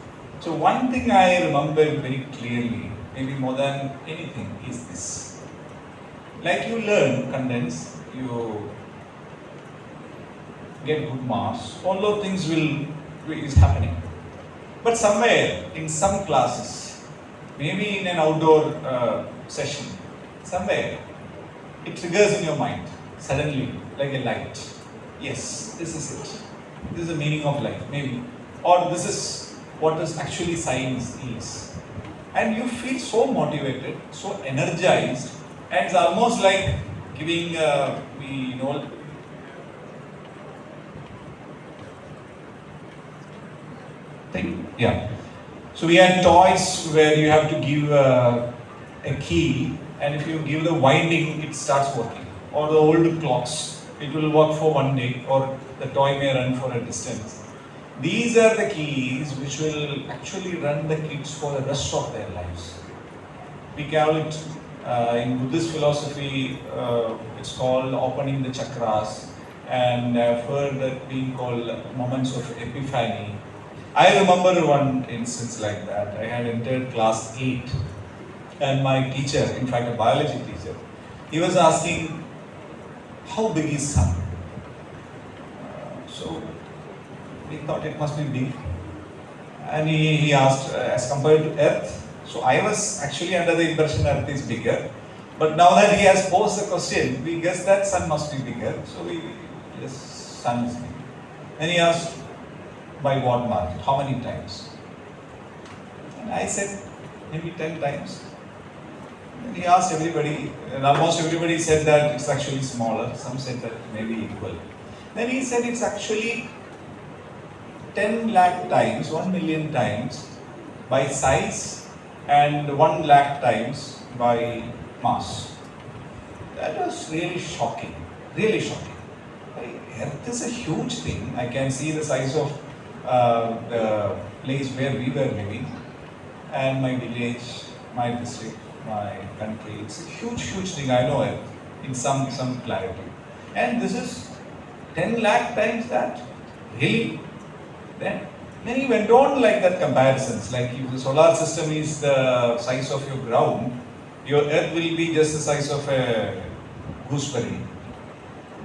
So one thing I remember very clearly, maybe more than anything, is this. Like you learn, condense, you get good marks, all those things is happening. But somewhere in some classes, maybe in an outdoor session, somewhere it triggers in your mind suddenly like a light. Yes, this is it. This is the meaning of life, maybe. Or this is what is actually science is. And you feel so motivated, so energized, and it's almost like giving, thing. Yeah. So we had toys where you have to give a key, and if you give the winding, it starts working. Or the old clocks, it will work for 1 day, or the toy may run for a distance. These are the keys which will actually run the kids for the rest of their lives. We call it in Buddhist philosophy, it's called opening the chakras, and I've heard that being called moments of epiphany. I remember one instance like that. I had entered class 8, and my teacher, in fact a biology teacher, he was asking, how big is sun? So we thought it must be big. And he asked, as compared to Earth. So I was actually under the impression Earth is bigger. But now that he has posed the question, we guess that sun must be bigger. So we guess sun is bigger. And he asked, by what margin? How many times? And I said, maybe 10 times. And he asked everybody, and almost everybody said that it's actually smaller. Some said that maybe equal. Then he said it's actually 10 lakh times, 1 million times by size and 1 lakh times by mass. That was really shocking, really shocking. Earth is a huge thing. I can see the size of the place where we were living, and my village, my district, my country. It's a huge, huge thing. I know it in some clarity. And this is 10 lakh times that? Really? Then he went on like that comparisons. Like if the solar system is the size of your ground, your earth will be just the size of a gooseberry.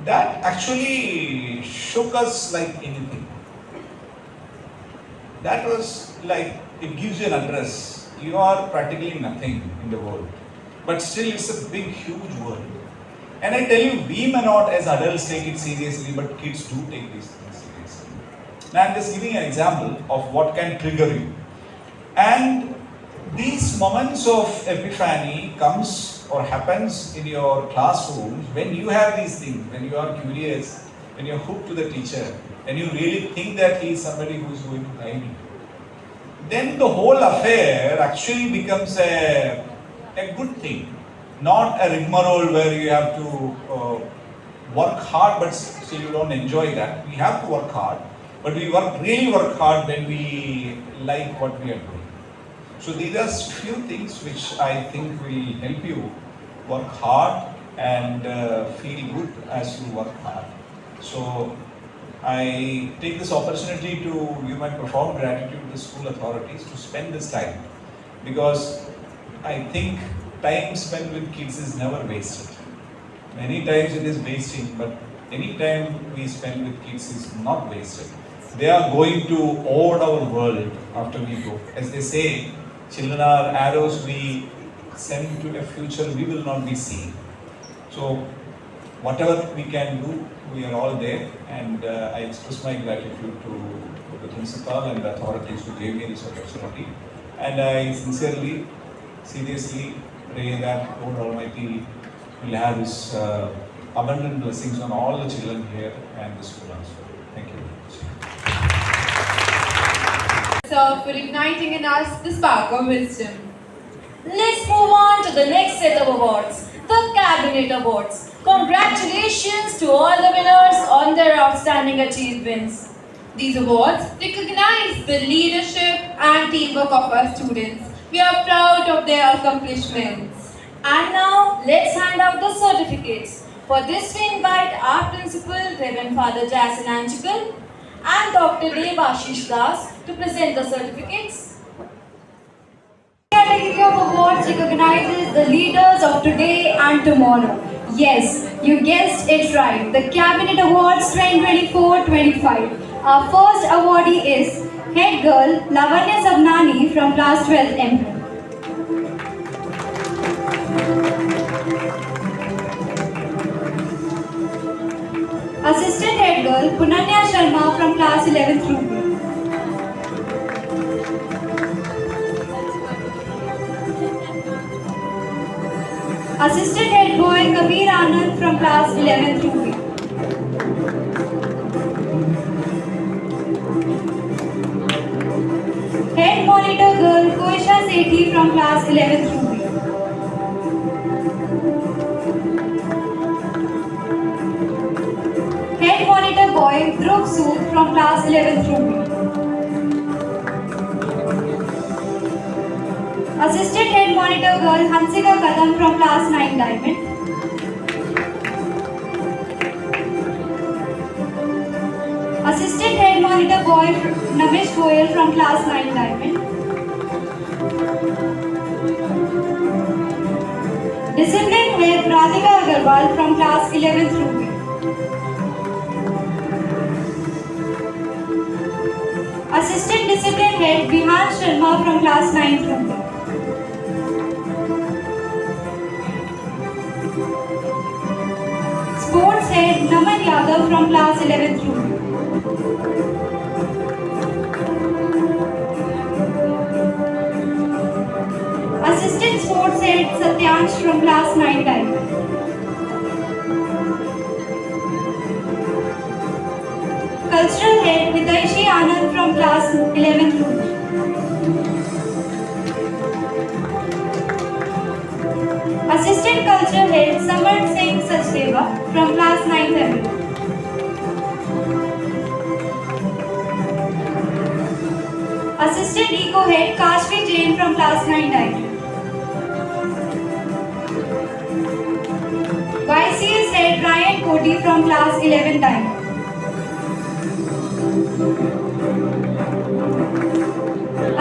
That actually shook us like anything. That was like, it gives you an address. You are practically nothing in the world. But still it's a big, huge world. And I tell you, we may not as adults take it seriously, but kids do take these things seriously. Now I'm just giving an example of what can trigger you. And these moments of epiphany comes or happens in your classrooms when you have these things, when you are curious, when you're hooked to the teacher, and you really think that he is somebody who is going to guide you. Then the whole affair actually becomes a good thing, not a rigmarole where you have to work hard but still you don't enjoy that. We have to work hard, but we really work hard when we like what we are doing. So these are few things which I think will help you work hard and feel good as you work hard. So I take this opportunity to give my profound gratitude to the school authorities to spend this time, because I think time spent with kids is never wasted. Many times it is wasting, but any time we spend with kids is not wasted. They are going to own our world after we go. As they say, children are arrows we send to a future we will not be seeing. So whatever we can do, we are all there, and I express my gratitude to the principal and the authorities who gave me this opportunity. And I sincerely, seriously pray that God Almighty will have His abundant blessings on all the children here and the school also. Thank you very much. So, for igniting in us the spark of wisdom. Let's move on to the next set of awards. The Cabinet Awards. Congratulations to all the winners on their outstanding achievements. These awards recognize the leadership and teamwork of our students. We are proud of their accomplishments. And now, let's hand out the certificates. For this, we invite our principal, Reverend Father Jason Anchikal, and Dr. Dev Ashish Das to present the certificates. Category of awards recognizes the leaders of today and tomorrow. Yes, you guessed it right. The Cabinet Awards 2024-25. Our first awardee is Head Girl Lavanya Sabnani from Class 12 Emerald. Assistant Head Girl Punanya Sharma from Class 11th Ruby. Assistant Head Boy Kabir Anand from Class 11th Ruby. Head Monitor Girl Koisha Sethi from Class 11th Ruby. Head Monitor Boy Dhruv Sood from Class 11th Ruby. Assistant Head Monitor Girl Hansika Kadam from Class 9 Diamond. Assistant Head Monitor Boy Namesh Goyal from Class 9 Diamond. Discipline Head Radhika Agarwal from Class 11th Ruby. Assistant Discipline Head Vihan Sharma from Class 9th Ruby. Sports Head Naman Yadav from Class 11th Ruby. Assistant Sports Head Satyansh from Class 9 Diamond. Cultural Head Hitaishi Anand from Class 11th Ruby. Assistant Cultural Head Samar Singh Sachdeva from Class 9th Emerald. Assistant Eco Head Kashvi Jain from Class 9 Diamond. YCS Head Ryan Koti from Class 11 Diamond.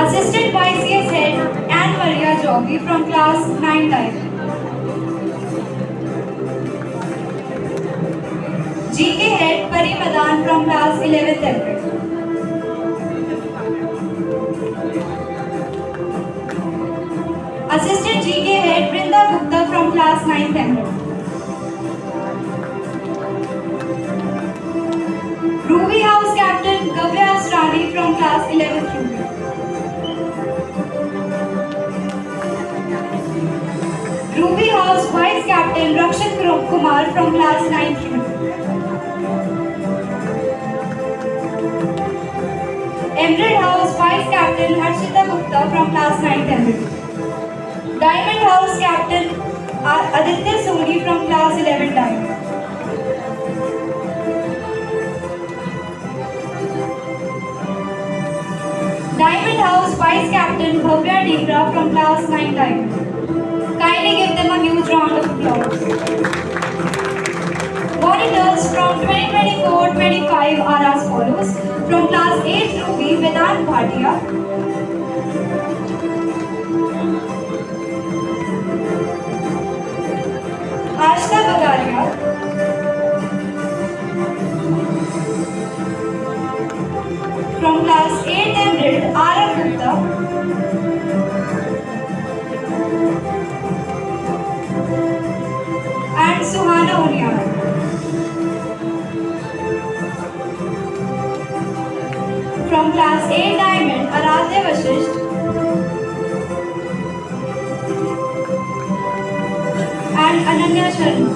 Assistant YCS Head Anne Maria Jogi from Class 9 Diamond. GK Head Pari Madan from Class 11th Emerald. Assistant GK Head Brinda Gupta from Class 9th Emerald. Ruby House Captain Gavya Astrani from Class 11th Ruby. Ruby House Vice Captain Rakshat Kumar from Class 9th Ruby. Emerald House Vice Captain Harshita Gupta from Class 9th Emerald. Diamond House Captain Aditya Soni from Class 11 Diamond. Diamond House Vice Captain Bhavya Degra from Class 9 Diamond. Kindly give them a huge round of applause. Monitors from 2024-25 are as follows. From Class 8 Ruby, Vedant Bhatia. Ashta Bagaria. From Class 8 Emerald, Arav Gupta. And Suhana Unyar. From Class 8 Diamond, Aradhya Vashisht. And Ananya Sharma.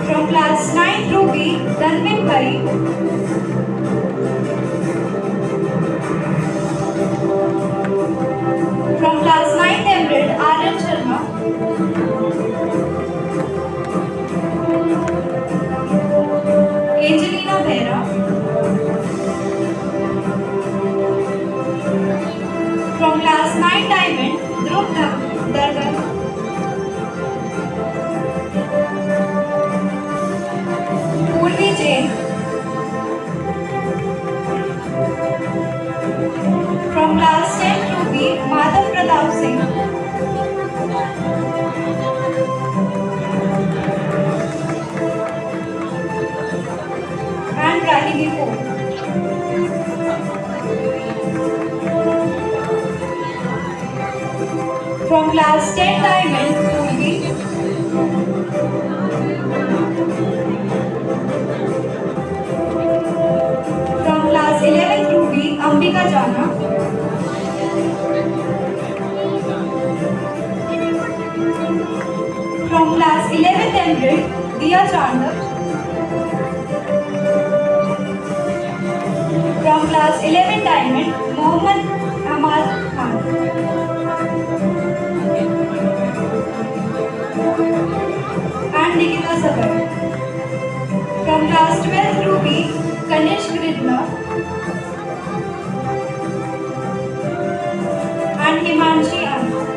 From Class 9 Ruby, Dhanvin Pai. From Class Dhruv Dargan, Purvi Jain, from class 10 to B, Madhav Pratap Singh, and Ragini Kaur. From class 10 Diamond, Purvi, from class 11 Ruby, Ambika Jana, from class 11th Emerald, Diya Chandak, from class 11 Diamond, Mohammad Ahmad Khan, and Nikita Sagar. From class 12 Ruby, Kanish Gridla and Himanshi Anand.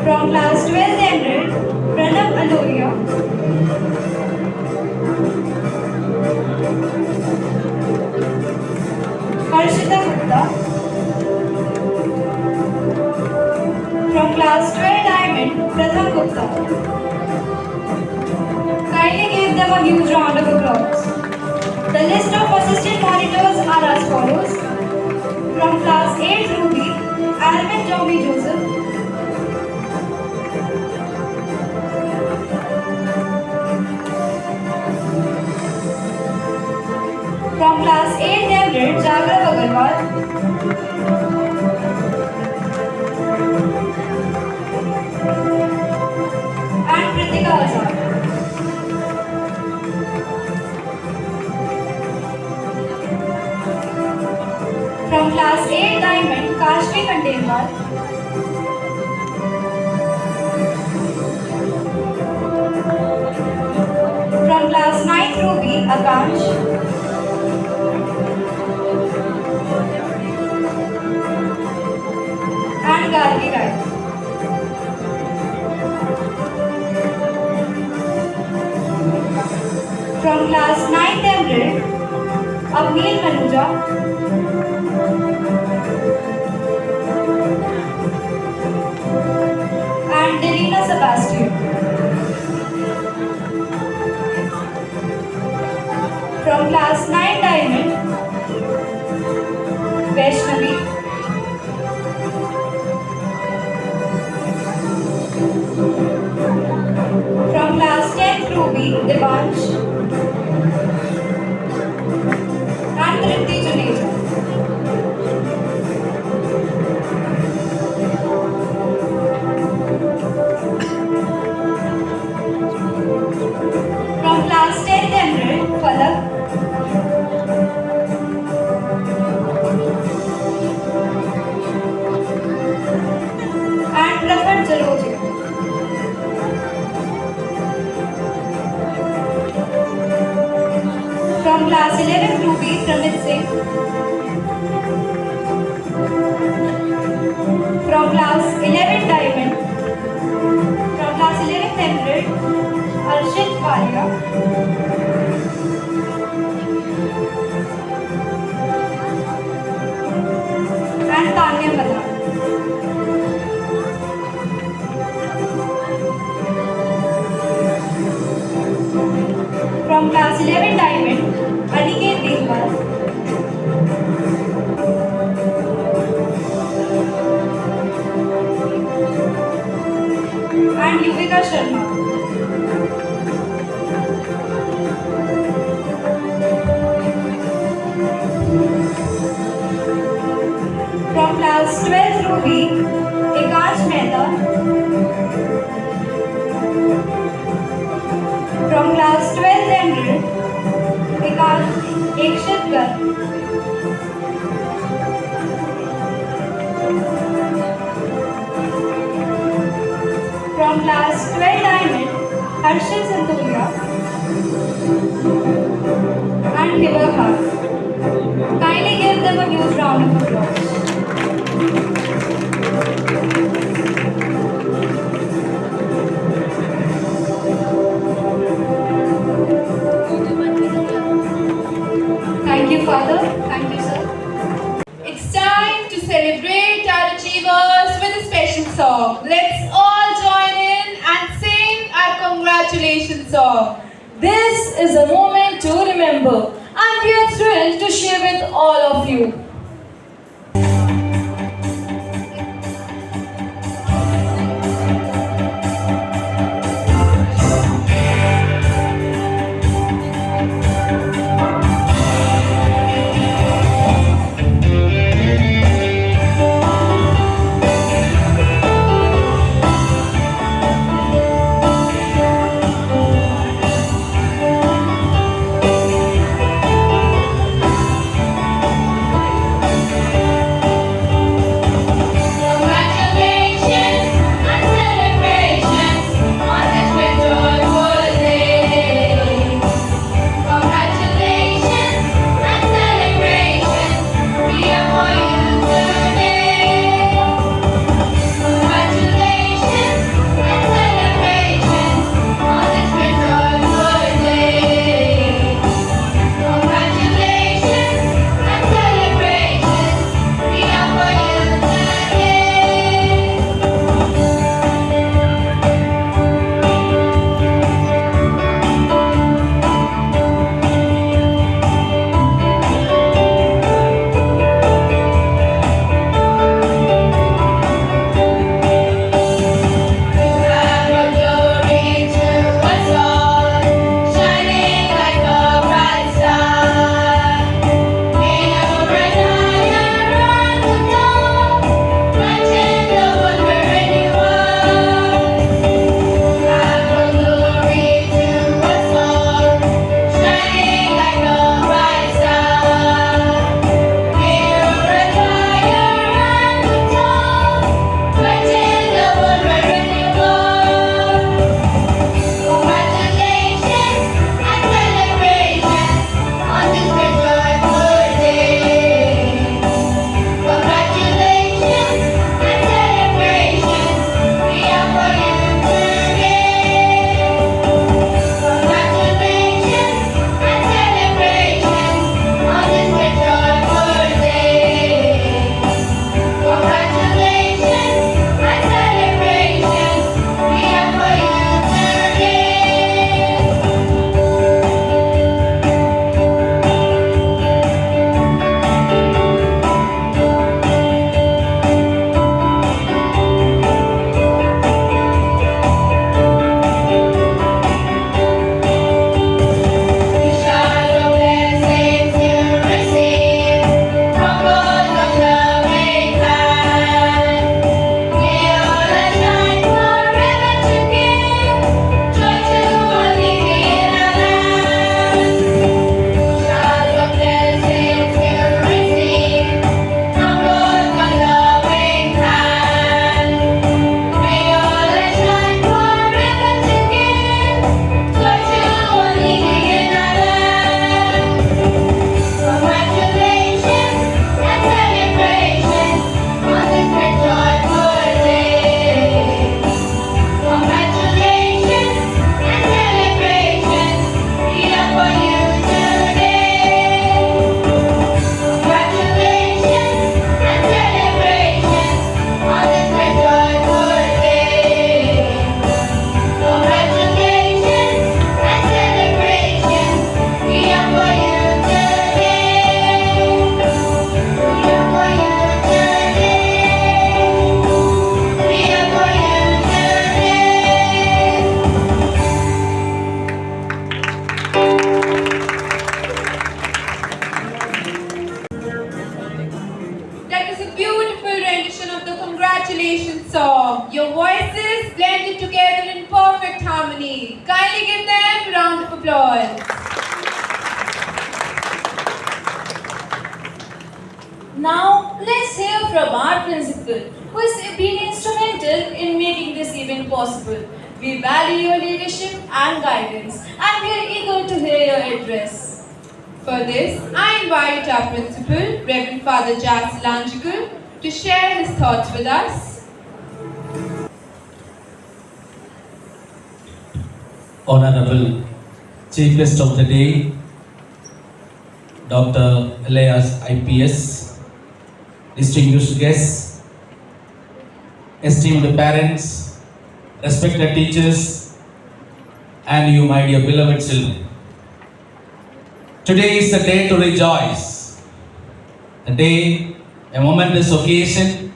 From class 12 Emerald, Pranav Aloria, Harshita Gupta. From class 12 Diamond, Pratham Gupta. Kindly give them a huge round of applause. The list of assistant monitors are as follows. From class 8 Ruby, Alvin Joby Joseph. From class 8 Emerald, Jagrav Agarwal. And Kritika Azad. From class 8 Diamond, Kashmi Khandelwal. From class 9 Ruby, Akansh. And Gargi Rai. From class 9th Emerald, Avneel Manuja. And Delina Sebastian. From class 9 Diamond, Vaishnavi. From class 10th Ruby, Devansh. And Tripti Juneja. From class 10th Emerald, Falak. And Prafar Jalojia. From class 11 Ruby, Pramit Singh. From class 11 Diamond. From class 11 Emerald, Arshit Walia. And Tanya Madan. From class 11 Diamond, Aniket Dingwal. And Yuvika Sharma. From class 12 Ruby, Ekansh Mehta. From class 12 Emerald, Ekshit Garg. From class 12 Diamond, Harshit Santulia and Hiba Khan. huge round of applause. Thank you, Father. Thank you, sir. It's time to celebrate our achievers with a special song. Let's all join in and sing our congratulations song. This is a moment to remember, and we are thrilled to share with all of you. congratulations song. Your voices blended together in perfect harmony. Kindly give them a round of applause. Now, let's hear from our principal, who has been instrumental in making this event possible. We value your leadership and guidance, and we are eager to hear your address. For this, I invite our principal, Reverend Father Jas Langical, to share his thoughts with us. Honorable Chief Guest of the Day, Dr. Elias IPS, distinguished guests, esteemed parents, respected teachers, and you, my dear beloved children. Today is the day to rejoice, a day, a momentous occasion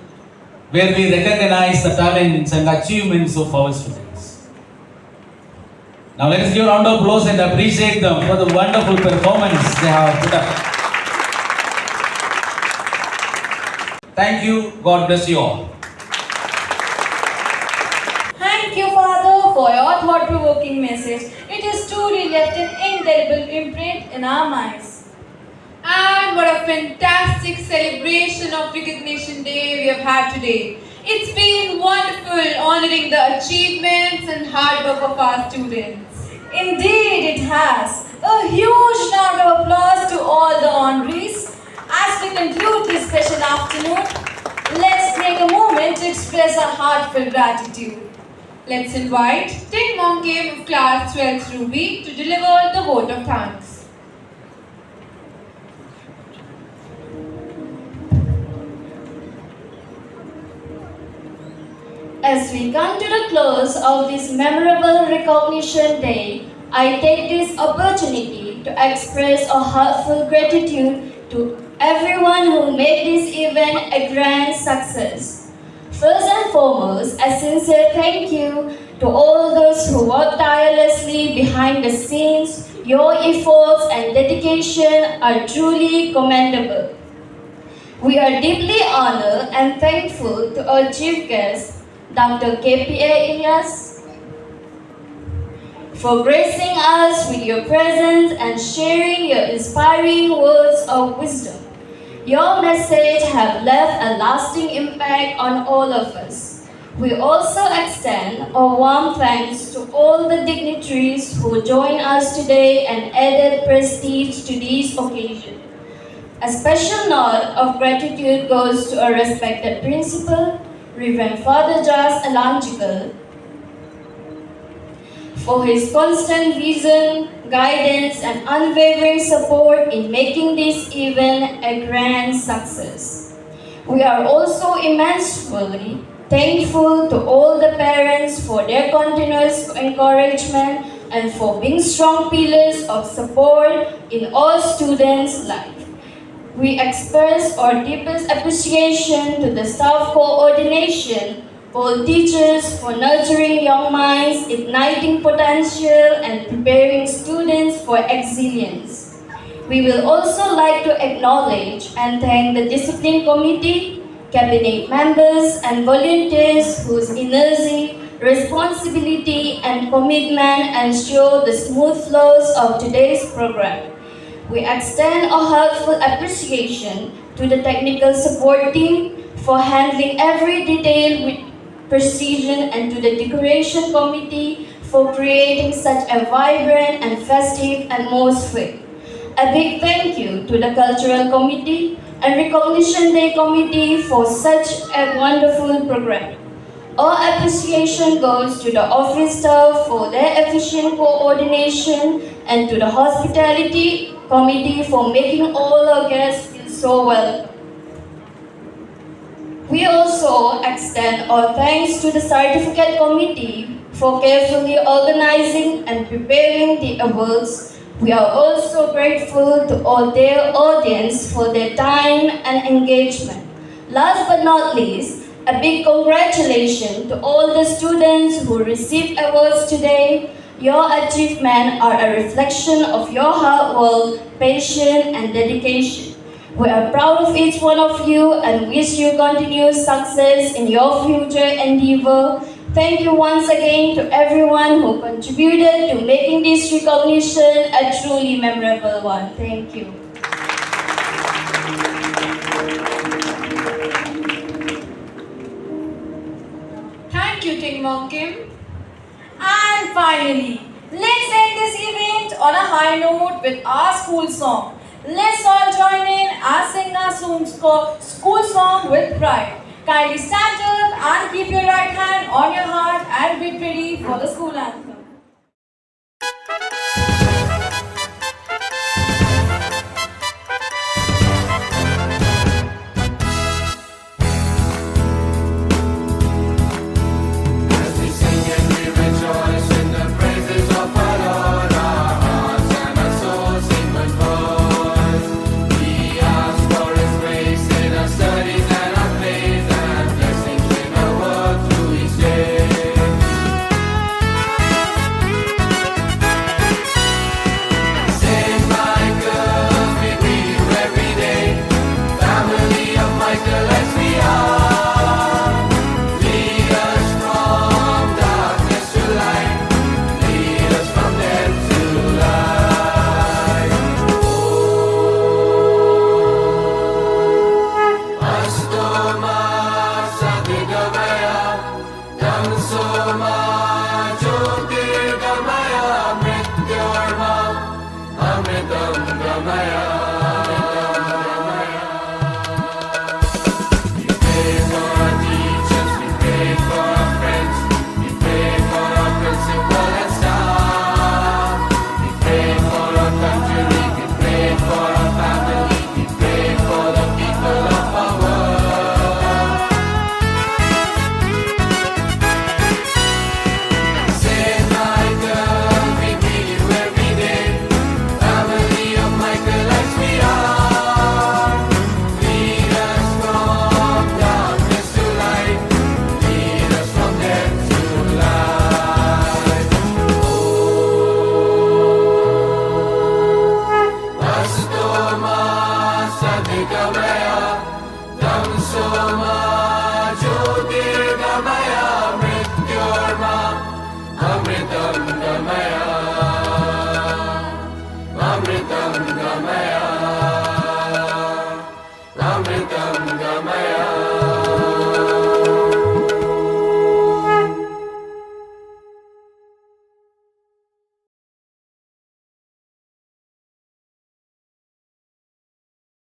where we recognize the talents and achievements of our students. Now let us give a round of applause and appreciate them for the wonderful performance they have put up. Thank you. God bless you all. Thank you, Father, for your thought-provoking message. It has truly left an indelible imprint in our minds. And what a fantastic celebration of Recognition Day we have had today. It's been wonderful honoring the achievements and hard work of our students. Indeed, it has. A huge round of applause to all the honorees. As we conclude this special afternoon, let's take a moment to express our heartfelt gratitude. Let's invite Ting Monkim of Class 12 Ruby to deliver the vote of thanks. As we come to the close of this memorable Recognition Day, I take this opportunity to express a heartfelt gratitude to everyone who made this event a grand success. First and foremost, a sincere thank you to all those who worked tirelessly behind the scenes. Your efforts and dedication are truly commendable. We are deeply honored and thankful to our chief guest, Dr. KPA Ilyas, for gracing us with your presence and sharing your inspiring words of wisdom. Your message has left a lasting impact on all of us. We also extend our warm thanks to all the dignitaries who joined us today and added prestige to this occasion. A special note of gratitude goes to our respected principal, Reverend Father Jas Langical, for his constant vision, guidance, and unwavering support in making this event a grand success. We are also immensely thankful to all the parents for their continuous encouragement and for being strong pillars of support in all students' lives. We express our deepest appreciation to the staff coordination, all teachers for nurturing young minds, igniting potential, and preparing students for excellence. We will also like to acknowledge and thank the Discipline Committee, Cabinet members, and volunteers whose energy, responsibility, and commitment ensure the smooth flows of today's program. We extend our heartfelt appreciation to the technical support team for handling every detail with precision and to the decoration committee for creating such a vibrant and festive atmosphere. A big thank you to the cultural committee and Recognition Day committee for such a wonderful program. Our appreciation goes to the office staff for their efficient coordination and to the hospitality committee for making all our guests feel so well. We also extend our thanks to the certificate committee for carefully organizing and preparing the awards. We are also grateful to all their audience for their time and engagement. Last but not least, a big congratulations to all the students who received awards today. Your achievements are a reflection of your hard work, patience, and dedication. We are proud of each one of you and wish you continued success in your future endeavor. Thank you once again to everyone who contributed to making this recognition a truly memorable one. Thank you. Thank you, Ting Monkim. And finally, let's end this event on a high note with our school song. Let's all join in and sing our school song with pride. Kindly stand up and keep your right hand on your heart and be ready for the school anthem. As we sing and we rejoice in the praises of our Lord, our hearts and our souls sing with voice. We ask for His grace in our studies and our plays, and blessings in our work through each day. Saint Michael, we greet you every day. Family of Michael as we are. Lead us from darkness to light. Lead us from death to life. Asto ma Satygamaya, Tamso ma Jyotirgamaya, Mrityorma Amritam Gamaya.